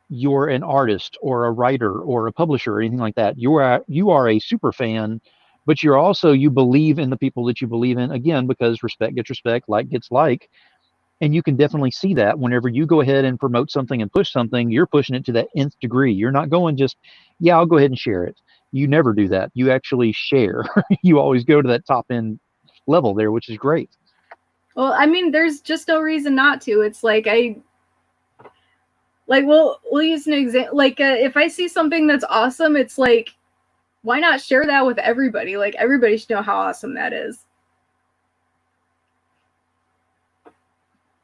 you're an artist or a writer or a publisher or anything like that. You are a super fan, but you're also, you believe in the people that you believe in, again, because respect gets respect, like gets like. And you can definitely see that whenever you go ahead and promote something and push something, you're pushing it to that nth degree. You're not going just, yeah, I'll go ahead and share it. You never do that. You actually share. You always go to that top end level there, which is great. Well, I mean, there's just no reason not to. It's like we'll use an example. Like if I see something that's awesome, it's like, why not share that with everybody? Like everybody should know how awesome that is.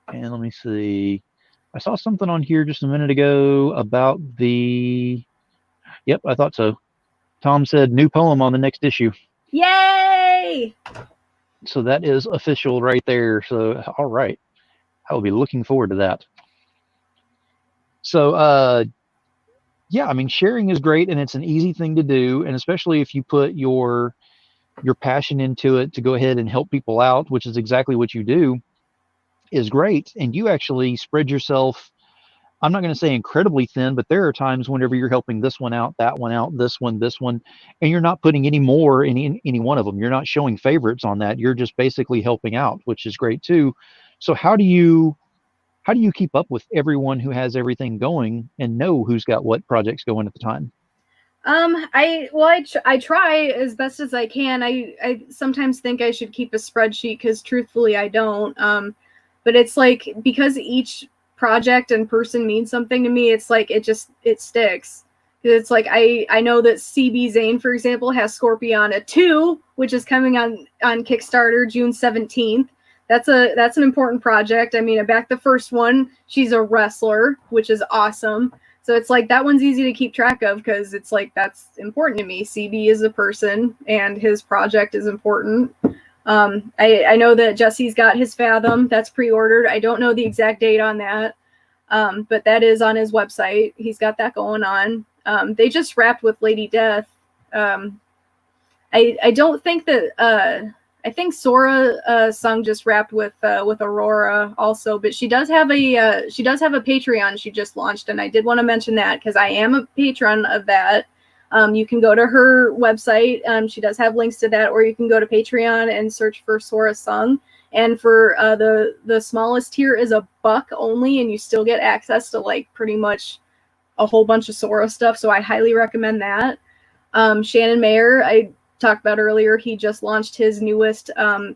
And let me see. I saw something on here just a minute ago about the, yep, I thought so. Tom said new poem on the next issue. Yay! So that is official right there. So, all right. I will be looking forward to that. So, yeah, I mean, sharing is great and it's an easy thing to do. And especially if you put your passion into it to go ahead and help people out, which is exactly what you do, is great. And you actually spread yourself, I'm not going to say incredibly thin, but there are times whenever you're helping this one out, this one, and you're not putting any more in any one of them. You're not showing favorites on that. You're just basically helping out, which is great too. So how do you keep up with everyone who has everything going and know who's got what projects going at the time? I try as best as I can. I sometimes think I should keep a spreadsheet because truthfully I don't. But it's like, because each project and person means something to me, it's like it sticks. It's like I know that CB Zane, for example, has Scorpiana 2, which is coming on Kickstarter June 17th. That's an important project. I mean, I backed the first one. She's a wrestler, which is awesome. So it's like that one's easy to keep track of because it's like that's important to me. CB is a person and his project is important. I know that Jesse's got his Fathom. That's pre-ordered. I don't know the exact date on that, but that is on his website. He's got that going on. They just wrapped with Lady Death. I don't think that I think Sora Sung just wrapped with Aurora also, but she does have a Patreon she just launched, and I did want to mention that because I am a patron of that. You can go to her website. She does have links to that, or you can go to Patreon and search for Sora Sung. And for the smallest tier is $1 only, and you still get access to like pretty much a whole bunch of Sora stuff. So I highly recommend that. Shannon Mayer, I talked about earlier, he just launched his newest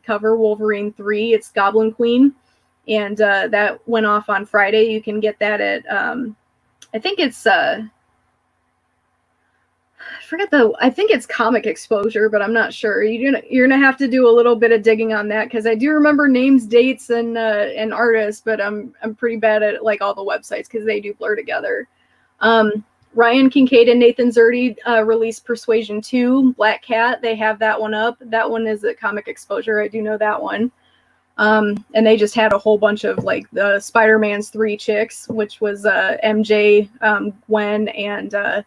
cover, Wolverine 3. It's Goblin Queen, and that went off on Friday. You can get that at I think it's I think it's Comic Exposure, but I'm not sure. You're gonna have to do a little bit of digging on that, because I do remember names, dates, and artists, but I'm pretty bad at like all the websites because they do blur together. Ryan Kincaid and Nathan Zerdy released Persuasion 2, Black Cat. They have that one up. That one is at Comic Exposure. I do know that one. And they just had a whole bunch of like the Spider-Man's 3 chicks, which was MJ, Gwen, and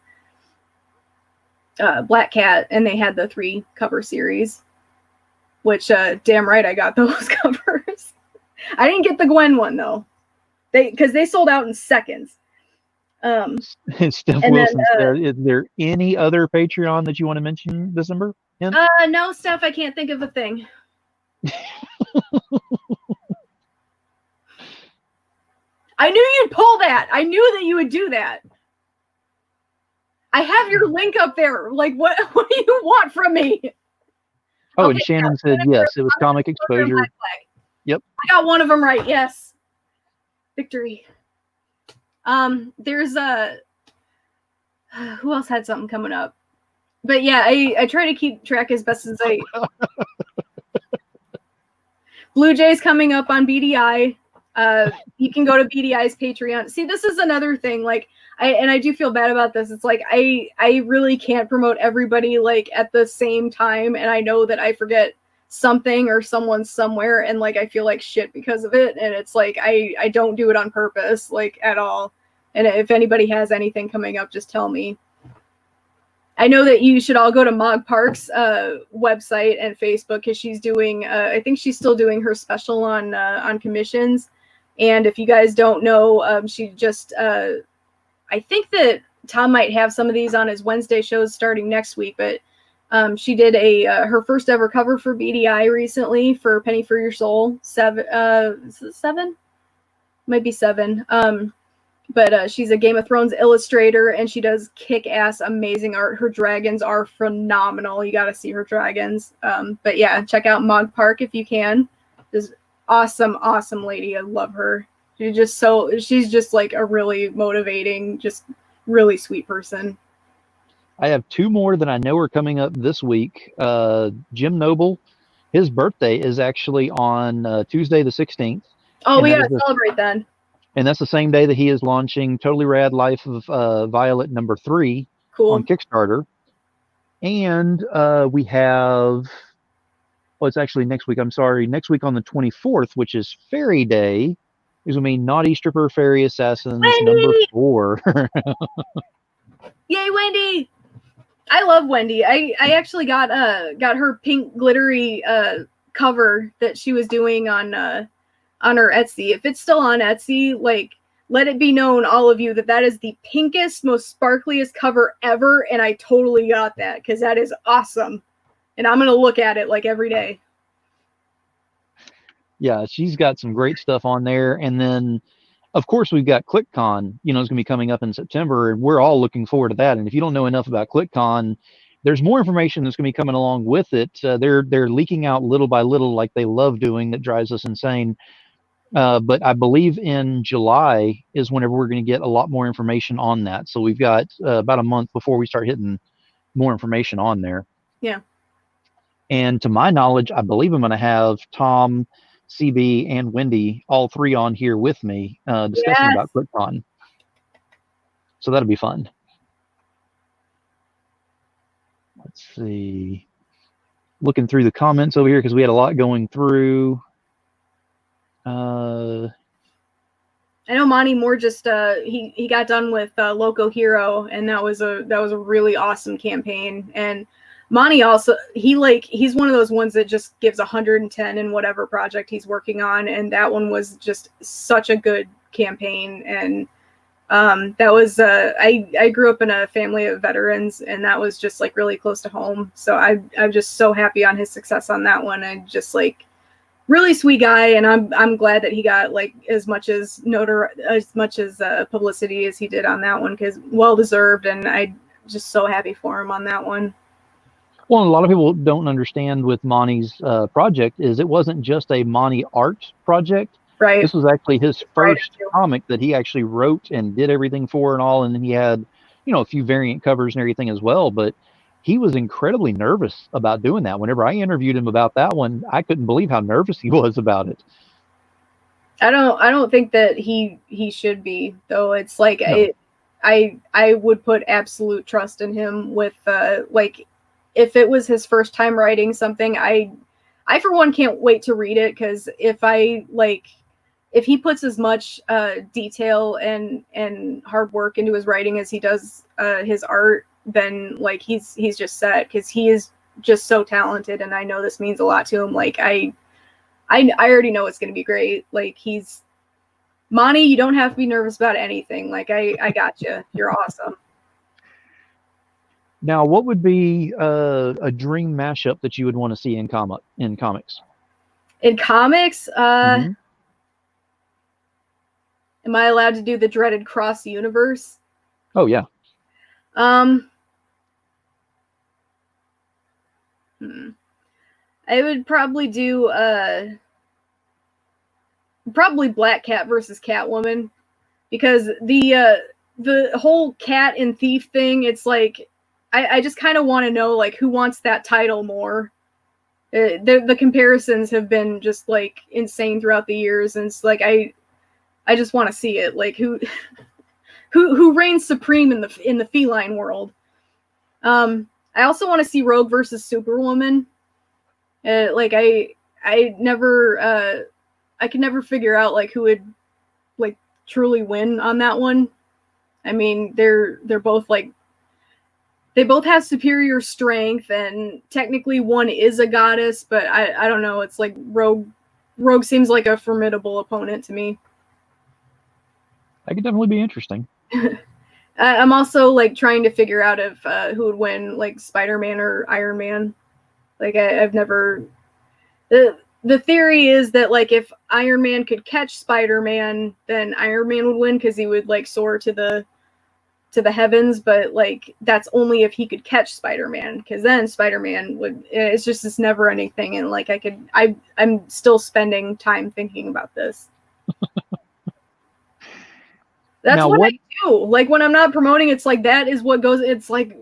Black Cat, and they had the 3 cover series, which damn right I got those covers. I didn't get the Gwen one though, because they sold out in seconds. Steph Wilson said, is there any other Patreon that you want to mention, December? No, Steph, I can't think of a thing. I knew you'd pull that. I knew that you would do that. I have your link up there. Like, what do you want from me? Oh, okay, and Shannon said yes, it was Comic Exposure. Yep. I got one of them right. Yes. Victory. There's who else had something coming up? But yeah, I try to keep track as best as I. Blue Jays coming up on BDI. You can go to BDI's Patreon. See, this is another thing. Like, I do feel bad about this. It's like I really can't promote everybody like at the same time, and I know that I forget something or someone somewhere, and like I feel like shit because of it. And it's like I don't do it on purpose, like at all. And if anybody has anything coming up, just tell me. I know that you should all go to Mog Park's website and Facebook, because she's doing, I think she's still doing her special on commissions. And if you guys don't know, she just, I think that Tom might have some of these on his Wednesday shows starting next week, but she did her first ever cover for BDI recently for Penny for Your Soul. 7? Is it 7? Might be 7. But she's a Game of Thrones illustrator, and she does kick-ass, amazing art. Her dragons are phenomenal. You got to see her dragons. But yeah, check out Mog Park if you can. Just awesome, awesome lady. I love her. She's just like a really motivating, just really sweet person. I have 2 more that I know are coming up this week. Jim Noble, his birthday is actually on Tuesday the 16th. Oh, we got to celebrate then. And that's the same day that he is launching Totally Rad Life of Violet #3 on Kickstarter. And we have, well, it's actually next week. I'm sorry. Next week on the 24th, which is Fairy Day, is going to be Naughty Stripper Fairy Assassins Wendy! #4. Yay, Wendy! I love Wendy. I actually got her pink glittery cover that she was doing on her Etsy. If it's still on Etsy, like, let it be known, all of you, that is the pinkest, most sparkliest cover ever, and I totally got that, because that is awesome. And I'm going to look at it, like, every day. Yeah, she's got some great stuff on there. And then, of course, we've got ClickCon, it's going to be coming up in September, and we're all looking forward to that. And if you don't know enough about ClickCon, there's more information that's going to be coming along with it. They're leaking out little by little, like they love doing. That drives us insane. But I believe in July is whenever we're going to get a lot more information on that. So we've got about a month before we start hitting more information on there. Yeah. And to my knowledge, I believe I'm going to have Tom, CB, and Wendy, all 3 on here with me discussing about ClickCon. So that'll be fun. Let's see. Looking through the comments over here, because we had a lot going through. I know Monty Moore just he got done with Loco Hero, and that was a really awesome campaign. And Monty also, he's one of those ones that just gives 110 in whatever project he's working on, and that one was just such a good campaign. And that was I grew up in a family of veterans, and that was just like really close to home. So I'm just so happy on his success on that one, and just like really sweet guy, and I'm glad that he got like as much as publicity as he did on that one, because well deserved, and I just so happy for him on that one. Well, a lot of people don't understand with Monty's project is it wasn't just a Monty art project. Right. This was actually his first comic that he actually wrote and did everything for and all. And then he had, a few variant covers and everything as well. But he was incredibly nervous about doing that. Whenever I interviewed him about that one, I couldn't believe how nervous he was about it. I don't think that he should be, though. It's like no. I would put absolute trust in him with like, if it was his first time writing something, I for one can't wait to read it, because if he puts as much detail and hard work into his writing as he does his art, then like he's just set, because he is just so talented, and I know this means a lot to him. Like I already know it's going to be great. Like Monty, you don't have to be nervous about anything. Like I got you. You're awesome. Now, what would be a dream mashup that you would want to see in comics? In comics, am I allowed to do the dreaded cross universe? Oh yeah. I would probably do probably Black Cat versus Catwoman, because the whole cat and thief thing, it's like I just kind of want to know like who wants that title more. The comparisons have been just like insane throughout the years, and it's like I just want to see it, like who reigns supreme in the feline world. I also want to see Rogue versus Superwoman. Like I could never figure out like who would like truly win on that one. I mean, they're both like, they both have superior strength, and technically one is a goddess, but I don't know. It's like Rogue seems like a formidable opponent to me. That could definitely be interesting. I'm also like trying to figure out if who would win, like Spider-Man or Iron Man. Like I've never. The theory is that like if Iron Man could catch Spider-Man, then Iron Man would win, because he would like soar to the heavens. But like that's only if he could catch Spider-Man, because then Spider-Man would. It's just this never-ending thing, and like I'm still spending time thinking about this. That's now, what I do. Like when I'm not promoting, it's like that is what goes. It's like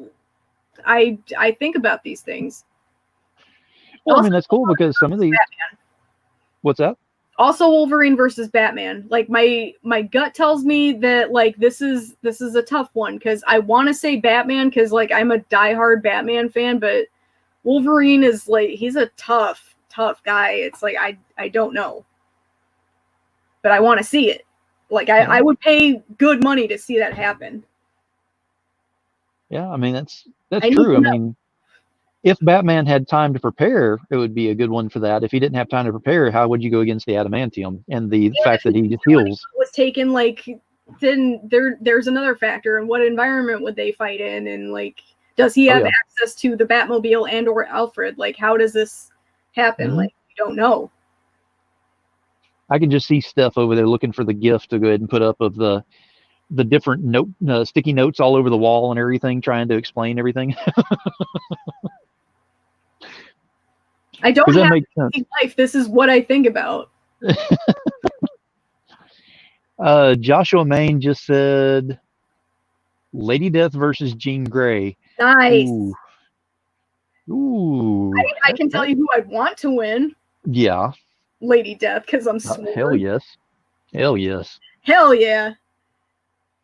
I think about these things. Well, also, I mean, that's cool, because some of these. Batman. What's that? Also, Wolverine versus Batman. Like my gut tells me that like this is a tough one, because I want to say Batman, because like I'm a diehard Batman fan, but Wolverine is like, he's a tough guy. It's like I don't know, but I want to see it. Like I would pay good money to see that happen. Yeah, I mean that's true. I mean, if Batman had time to prepare, it would be a good one for that. If he didn't have time to prepare, how would you go against the adamantium and the fact that he just heals? Was taken, like, then there's another factor, and what environment would they fight in, and like does he have access to the Batmobile and or Alfred? Like how does this happen? Like we don't know. I can just see Steph over there looking for the gift to go ahead and put up of the different sticky notes all over the wall and everything, trying to explain everything. I don't have a life. This is what I think about. Joshua Main just said Lady Death versus Jean Grey. Nice. Ooh. I can tell you who I'd want to win. Yeah. Lady Death, because I'm smart. Hell yes. Hell yes. Hell yeah.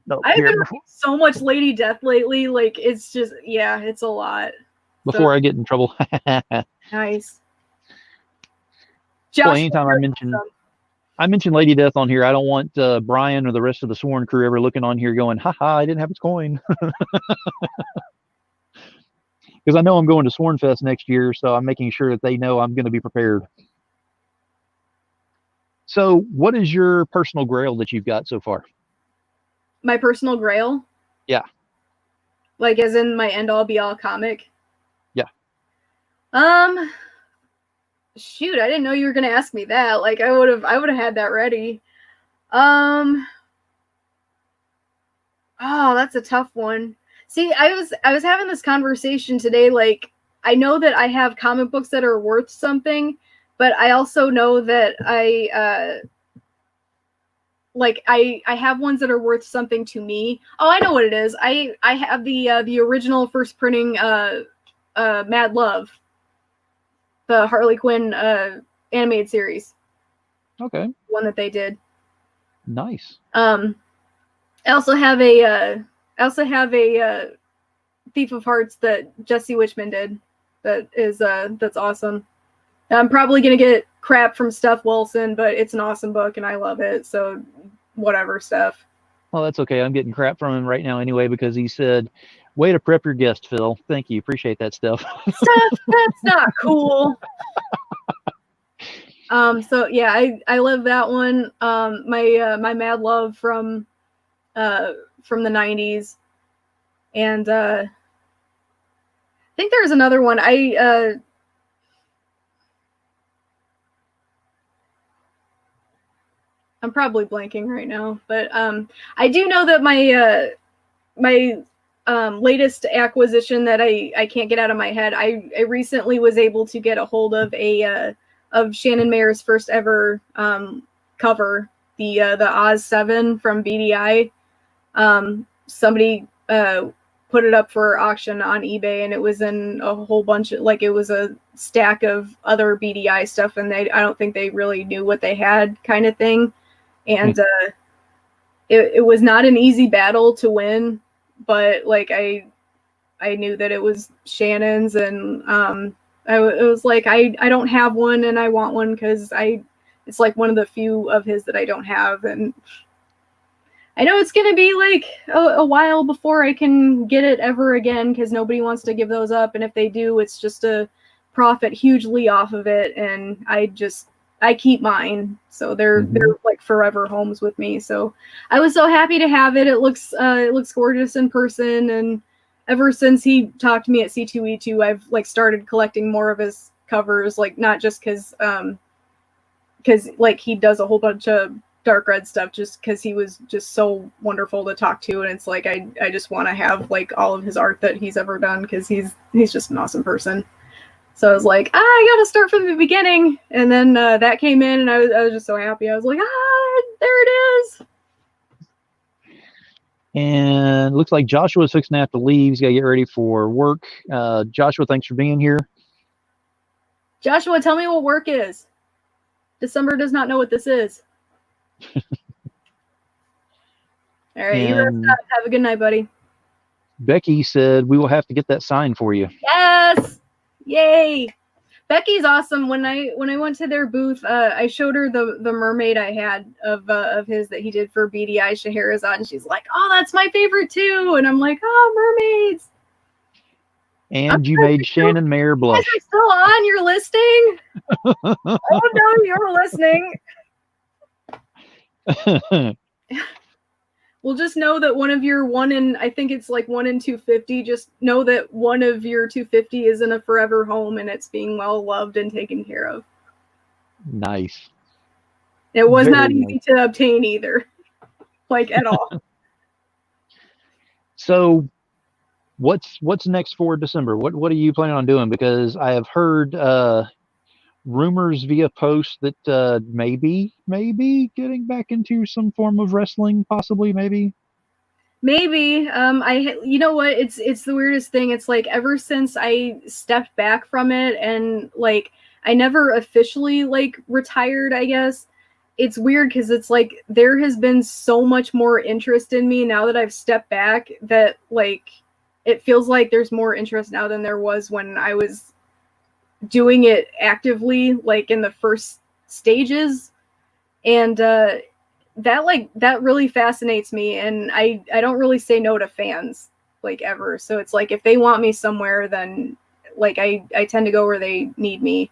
No, I've been reading so much Lady Death lately. Like it's just, yeah, it's a lot. Before I get in trouble. Nice. Well, anytime I mention Lady Death on here, I don't want Brian or the rest of the Sworn crew ever looking on here going, haha, I didn't have its coin. because I know I'm going to Swornfest next year, so I'm making sure that they know I'm going to be prepared. So, what is your personal grail that you've got so far? My personal grail? Yeah. Like as in my end all be all comic? Yeah. Shoot, I didn't know you were gonna ask me that. Like I would have had that ready. Oh, that's a tough one. See, I was having this conversation today. Like, I know that I have comic books that are worth something, but I also know that I have ones that are worth something to me. Oh, I know what it is. I have the original first printing Mad Love, the Harley Quinn animated series. Okay. One that they did. Nice. I also have a Thief of Hearts that Jesse Witchman did. That is that's awesome. I'm probably gonna get crap from Steph Wilson, but it's an awesome book and I love it. So whatever, Steph. Well, that's okay. I'm getting crap from him right now anyway because he said, "Way to prep your guest, Phil." Thank you. Appreciate that stuff. Steph, that's not cool. So yeah, I love that one. My Mad Love from the 90s. And I think there's another one. I'm probably blanking right now, but I do know that my latest acquisition that I can't get out of my head. I recently was able to get a hold of of Shannon Mayer's first ever cover, the Oz 7 from BDI. Somebody put it up for auction on eBay, and it was in a whole bunch of, like, it was a stack of other BDI stuff, and I don't think they really knew what they had, kind of thing. And it was not an easy battle to win, but like I knew that it was Shannon's, and it was like I don't have one and I want one because it's like one of the few of his that I don't have, and I know it's gonna be like a while before I can get it ever again because nobody wants to give those up, and if they do, it's just to profit hugely off of it, and I keep mine, so they're like forever homes with me. So I was so happy to have it. It looks gorgeous in person, and ever since he talked to me at C2E2, I've like started collecting more of his covers, like not just because like he does a whole bunch of dark red stuff, just because he was just so wonderful to talk to, and it's like I just want to have like all of his art that he's ever done because he's just an awesome person. So I was like, I gotta start from the beginning, and then that came in, and I was just so happy. I was like, there it is. And looks like Joshua's fixing to have to leave. He's got to get ready for work. Joshua, thanks for being here. Joshua, tell me what work is. December does not know what this is. All right, you rest up. Have a good night, buddy. Becky said we will have to get that signed for you. Yes! Yay! Becky's awesome. When I went to their booth, I showed her the mermaid I had of his that he did for BDI Scheherazade, and she's like, "Oh, that's my favorite too." And I'm like, "Oh, mermaids!" And you made Shannon Mayer blush. You guys are still on? You're listening? Oh no, you're listening. Well, just know that one of your I think it's like 1 in 250. Just know that one of your 250 is in a forever home and it's being well loved and taken care of. Nice. It was not easy to obtain either, like at all. So, what's next for December? What are you planning on doing? Because I have heard rumors via post that maybe getting back into some form of wrestling, possibly, maybe. You know what, it's the weirdest thing. It's like ever since I stepped back from it, and like I never officially like retired, I guess. It's weird because it's like there has been so much more interest in me now that I've stepped back, that like it feels like there's more interest now than there was when I was doing it actively, like in the first stages. And that really fascinates me, and I don't really say no to fans. like ever. So it's like if they want me somewhere, then like I tend to go where they need me.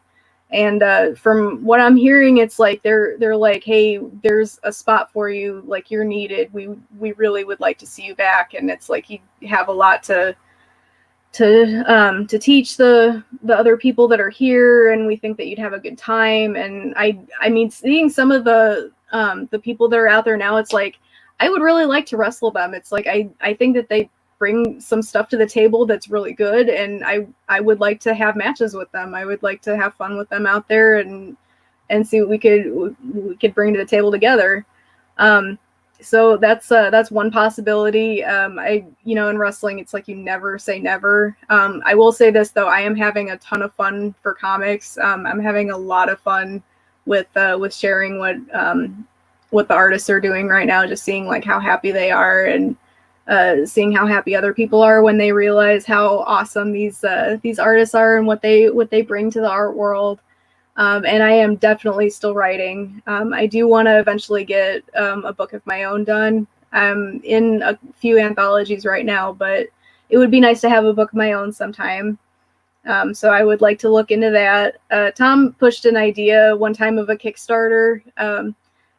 And from what I'm hearing, it's like they're like, hey, there's a spot for you, like you're needed. We really would like to see you back. And it's like you have a lot to teach the other people that are here, and we think that you'd have a good time. And I mean, seeing some of the people that are out there now, it's like I would really like to wrestle them. It's like I think that they bring some stuff to the table that's really good, and I would like to have matches with them. I would like to have fun with them out there and see what we could bring to the table together. So that's one possibility. In wrestling, it's like you never say never. I will say this though, I am having a ton of fun for comics. I'm having a lot of fun with sharing what the artists are doing right now, just seeing like how happy they are, and seeing how happy other people are when they realize how awesome these artists are and what they bring to the art world. And I am definitely still writing. I do want to eventually get a book of my own done. I'm in a few anthologies right now, but it would be nice to have a book of my own sometime. So I would like to look into that. Tom pushed an idea one time of a Kickstarter.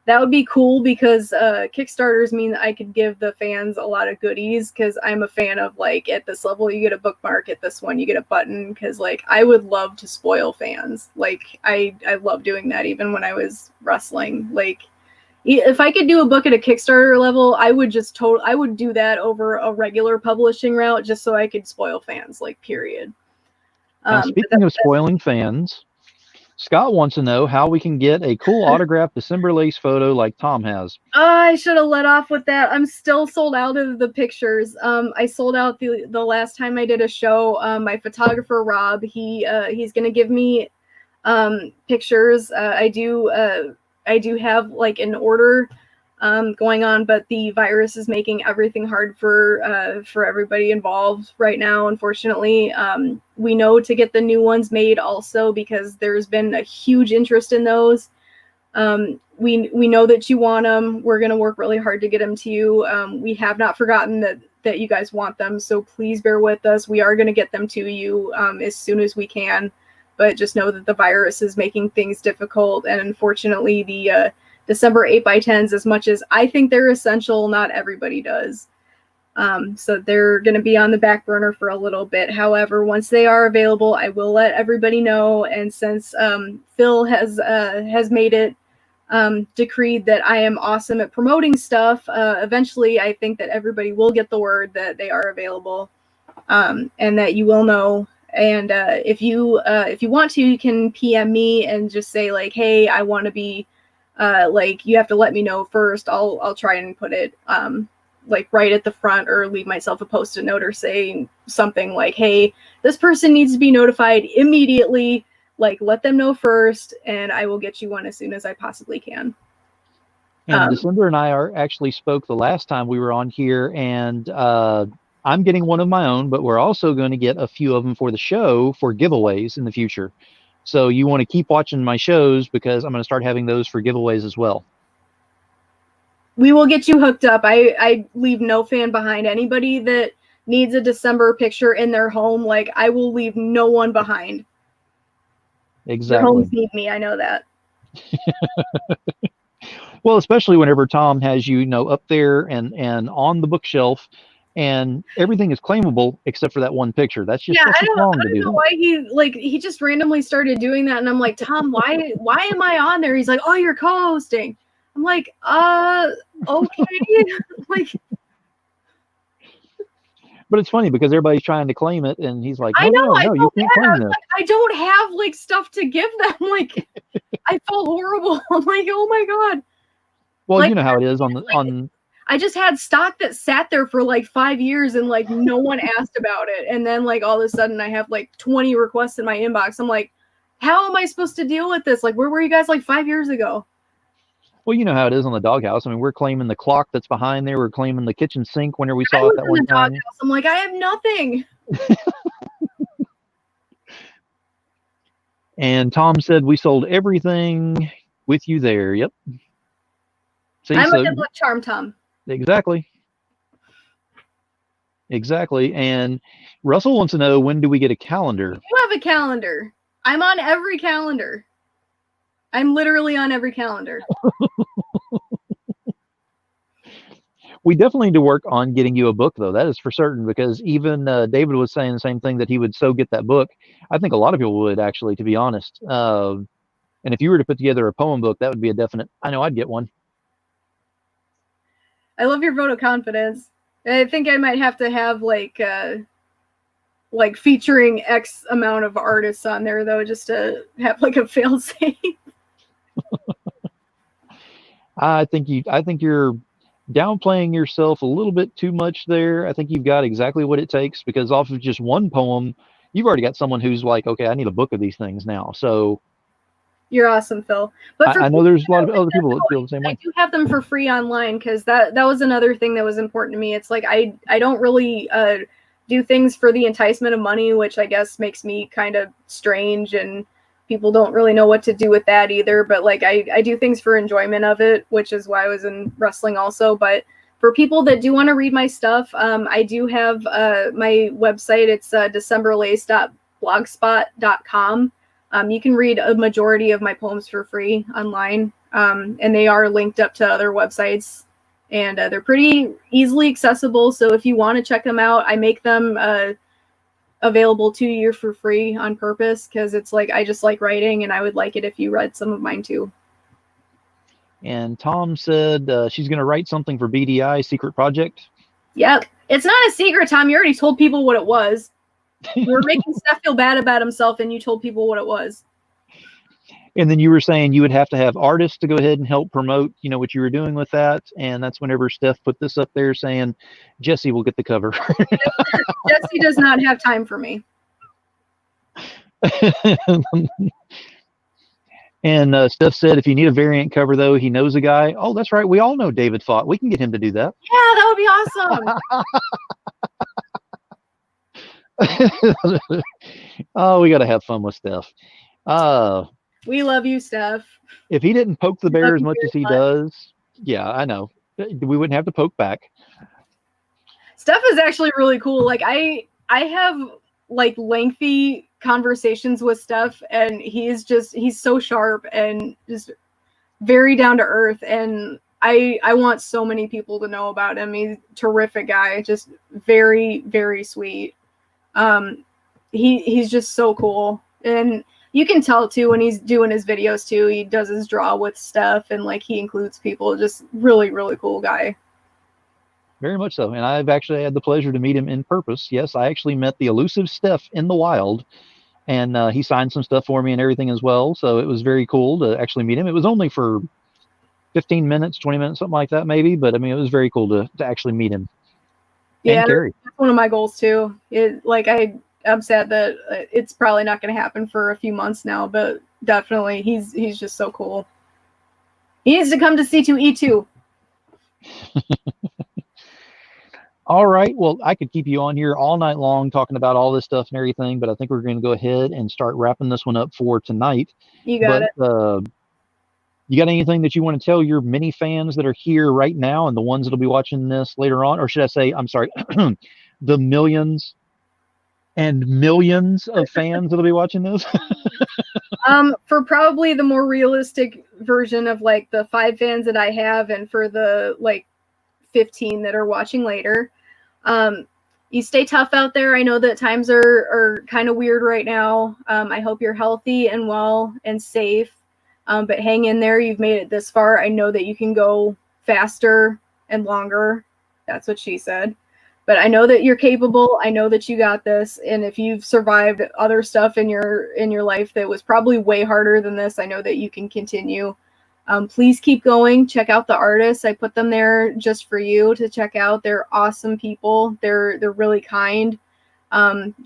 That would be cool because Kickstarters mean that I could give the fans a lot of goodies, because I'm a fan of like at this level you get a bookmark, at this one you get a button, because like I would love to spoil fans. Like I love doing that even when I was wrestling. Like if I could do a book at a Kickstarter level, I would I would do that over a regular publishing route just so I could spoil fans, like period. Now, speaking of spoiling fans, Scott wants to know how we can get a cool autographed December lace photo like Tom has. I should have let off with that. I'm still sold out of the pictures. I sold out the last time I did a show. My photographer Rob, he's gonna give me pictures. I do have like an order going on, but the virus is making everything hard for everybody involved right now, unfortunately. We know to get the new ones made also, because there's been a huge interest in those. We know that you want them. We're going to work really hard to get them to you. We have not forgotten that you guys want them, so please bear with us. We are going to get them to you as soon as we can, but just know that the virus is making things difficult, and unfortunately the December 8x10s, as much as I think they're essential, not everybody does. So they're going to be on the back burner for a little bit. However, once they are available, I will let everybody know. And since Phil has made it decreed that I am awesome at promoting stuff, eventually I think that everybody will get the word that they are available, and that you will know. And if you want to, you can PM me and just say like, hey, I want to be like, you have to let me know first. I'll try and put it like right at the front, or leave myself a post-it note or saying something like, hey, this person needs to be notified immediately. Like, let them know first, and I will get you one as soon as I possibly can. And December and I actually spoke the last time we were on here, and I'm getting one of my own, but we're also going to get a few of them for the show for giveaways in the future. So you want to keep watching my shows, because I'm going to start having those for giveaways as well. We will get you hooked up. I leave no fan behind. Anybody that needs a December picture in their home, like, I will leave no one behind. Exactly. Your homes need me. I know that. Well, especially whenever Tom has you know up there and on the bookshelf, and everything is claimable except for that one picture. That's just I don't to do know why he just randomly started doing that, and I'm like, Tom, why am I on there? He's like, oh, you're co-hosting. I'm like, okay. Like, but it's funny because everybody's trying to claim it, and he's like, I know, you can't claim this. Like, I don't have like stuff to give them. Like, I felt horrible. I'm like, oh my god. Well, like, you know how it is on. I just had stock that sat there for like 5 years, and like no one asked about it. And then like all of a sudden I have like 20 requests in my inbox. I'm like, how am I supposed to deal with this? Like, where were you guys like 5 years ago? Well, you know how it is on the doghouse. I mean, we're claiming the clock that's behind there. We're claiming the kitchen sink whenever we saw it that one time. Doghouse. I'm like, I have nothing. And Tom said we sold everything with you there. Yep. See, I'm a good luck charm, Tom. Exactly. exactly. And Russell wants to know, when do we get a calendar? You have a calendar. I'm on every calendar. I'm literally on every calendar. We definitely need to work on getting you a book, though. That is for certain, because even David was saying the same thing, that he would so get that book. I think a lot of people would, actually, to be honest. And if you were to put together a poem book, that would be a definite. I know I'd get one. I love your vote of confidence. I think I might have to have like featuring X amount of artists on there, though, just to have like a fail safe. I think you're downplaying yourself a little bit too much there. I think you've got exactly what it takes, because off of just one poem, you've already got someone who's like, okay, I need a book of these things now. So you're awesome, Phil. But I know there's a lot of other people that feel the same way. I do have them for free online, because that was another thing that was important to me. It's like I don't really do things for the enticement of money, which I guess makes me kind of strange, and people don't really know what to do with that either. But like I do things for enjoyment of it, which is why I was in wrestling also. But for people that do want to read my stuff, I do have my website. It's decemberlace.blogspot.com. You can read a majority of my poems for free online, and they are linked up to other websites, and they're pretty easily accessible. So if you want to check them out, I make them available to you for free on purpose, because it's like I just like writing, and I would like it if you read some of mine too. And Tom said she's going to write something for BDI Secret Project. Yep. It's not a secret, Tom. You already told people what it was. You were making Steph feel bad about himself, and you told people what it was. And then you were saying you would have to have artists to go ahead and help promote, what you were doing with that. And that's whenever Steph put this up there saying, Jesse will get the cover. Jesse does not have time for me. And Steph said, if you need a variant cover, though, he knows a guy. Oh, that's right. We all know David Fott. We can get him to do that. Yeah, that would be awesome. Oh, we got to have fun with Steph. We love you, Steph. If he didn't poke the bear as much as he does, yeah, I know. We wouldn't have to poke back. Steph is actually really cool. Like I have like lengthy conversations with Steph, and he's so sharp and just very down to earth. And I want so many people to know about him. He's a terrific guy, just very, very sweet. He's just so cool. And you can tell too when he's doing his videos too, he does his draw with Steph, and like he includes people. Just really, really cool guy. Very much so. And I've actually had the pleasure to meet him in purpose. Yes, I actually met the elusive Steph in the wild, and he signed some stuff for me and everything as well. So it was very cool to actually meet him. It was only for 15 minutes, 20 minutes, something like that maybe. But I mean, it was very cool to actually meet him. Yeah, and Carrie. That's one of my goals too. I'm sad that it's probably not going to happen for a few months now, but definitely he's just so cool. He needs to come to C2E2. All right. Well, I could keep you on here all night long talking about all this stuff and everything, but I think we're going to go ahead and start wrapping this one up for tonight. You got it. You got anything that you want to tell your many fans that are here right now and the ones that'll be watching this later on? Or should I say, I'm sorry, the millions and millions of fans that'll be watching this? For probably the more realistic version of like the 5 fans that I have, and for the like 15 that are watching later, you stay tough out there. I know that times are kind of weird right now. I hope you're healthy and well and safe, but hang in there. You've made it this far. I know that you can go faster and longer. That's what she said. But I know that you're capable. I know that you got this. And if you've survived other stuff in your life that was probably way harder than this, I know that you can continue. Please keep going. Check out the artists. I put them there just for you to check out. They're awesome people. They're really kind.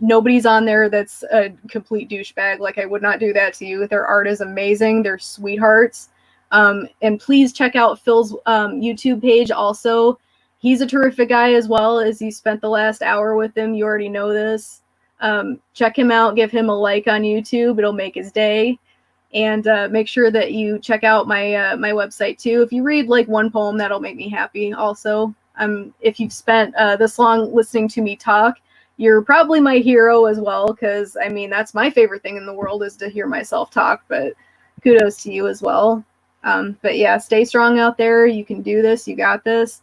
Nobody's on there that's a complete douchebag. Like, I would not do that to you. Their art is amazing. They're sweethearts. And please check out Phil's YouTube page also. He's a terrific guy as well. As you spent the last hour with him, you already know this. Check him out. Give him a like on YouTube. It'll make his day. And make sure that you check out my my website too. If you read like one poem, that'll make me happy also. If you've spent this long listening to me talk, you're probably my hero as well, because I mean, that's my favorite thing in the world, is to hear myself talk. But kudos to you as well. But yeah, stay strong out there. You can do this. You got this.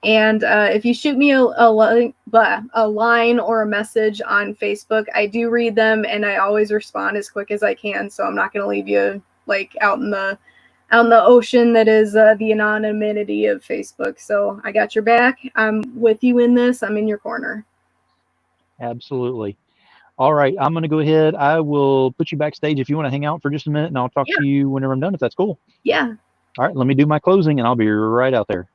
And if you shoot me a line or a message on Facebook, I do read them, and I always respond as quick as I can. So I'm not going to leave you like out in the ocean that is the anonymity of Facebook. So I got your back. I'm with you in this. I'm in your corner. Absolutely. All right, I'm going to go ahead. I will put you backstage if you want to hang out for just a minute, and I'll talk to you whenever I'm done, if that's cool. Yeah. All right, let me do my closing, and I'll be right out there.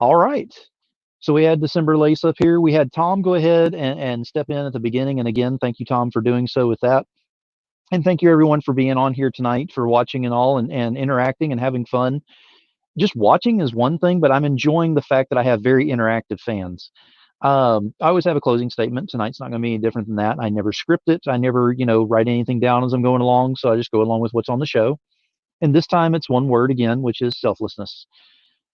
All right. So we had December Lace up here. We had Tom go ahead and step in at the beginning. And again, thank you, Tom, for doing so with that. And thank you, everyone, for being on here tonight, for watching and all, and interacting and having fun. Just watching is one thing, but I'm enjoying the fact that I have very interactive fans. I always have a closing statement. Tonight's not going to be any different than that. I never script it. I never, write anything down as I'm going along. So I just go along with what's on the show. And this time it's one word again, which is selflessness.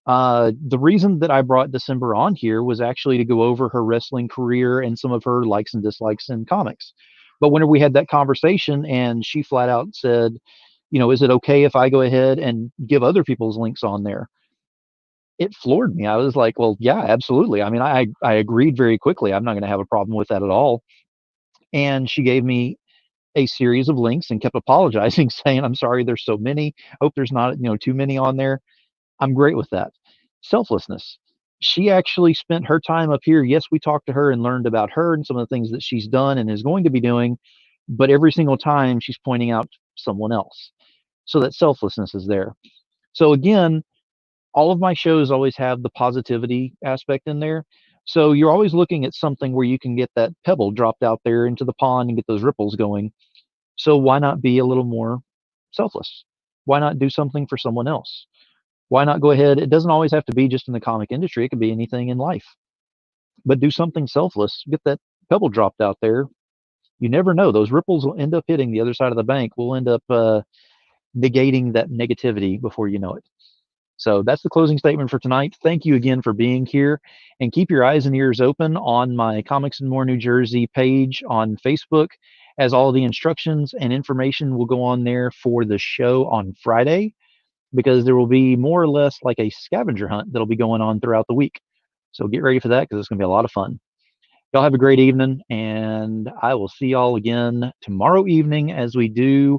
The reason that I brought December on here was actually to go over her wrestling career and some of her likes and dislikes in comics. But whenever we had that conversation and she flat out said, is it okay if I go ahead and give other people's links on there? It floored me. I was like, well, yeah, absolutely. I mean, I agreed very quickly. I'm not going to have a problem with that at all. And she gave me a series of links and kept apologizing, saying, I'm sorry, there's so many. Hope there's not, too many on there. I'm great with that. Selflessness. She actually spent her time up here. Yes, we talked to her and learned about her and some of the things that she's done and is going to be doing, but every single time she's pointing out someone else. So that selflessness is there. So again, all of my shows always have the positivity aspect in there. So you're always looking at something where you can get that pebble dropped out there into the pond and get those ripples going. So why not be a little more selfless? Why not do something for someone else? Why not go ahead? It doesn't always have to be just in the comic industry. It could be anything in life. But do something selfless. Get that pebble dropped out there. You never know. Those ripples will end up hitting the other side of the bank. We'll end up negating that negativity before you know it. So that's the closing statement for tonight. Thank you again for being here. And keep your eyes and ears open on my Comics and More New Jersey page on Facebook, as all the instructions and information will go on there for the show on Friday, because there will be more or less like a scavenger hunt that'll be going on throughout the week. So get ready for that, because it's going to be a lot of fun. Y'all have a great evening, and I will see y'all again tomorrow evening as we do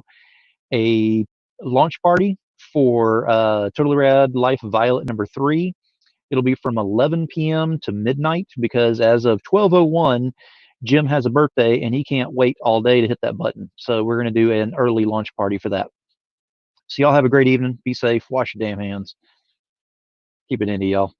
a launch party for Totally Rad Life Violet #3. It'll be from 11 p.m. to midnight, because as of 12:01, Jim has a birthday and he can't wait all day to hit that button. So we're going to do an early launch party for that. So y'all have a great evening. Be safe. Wash your damn hands. Keep it indie, y'all.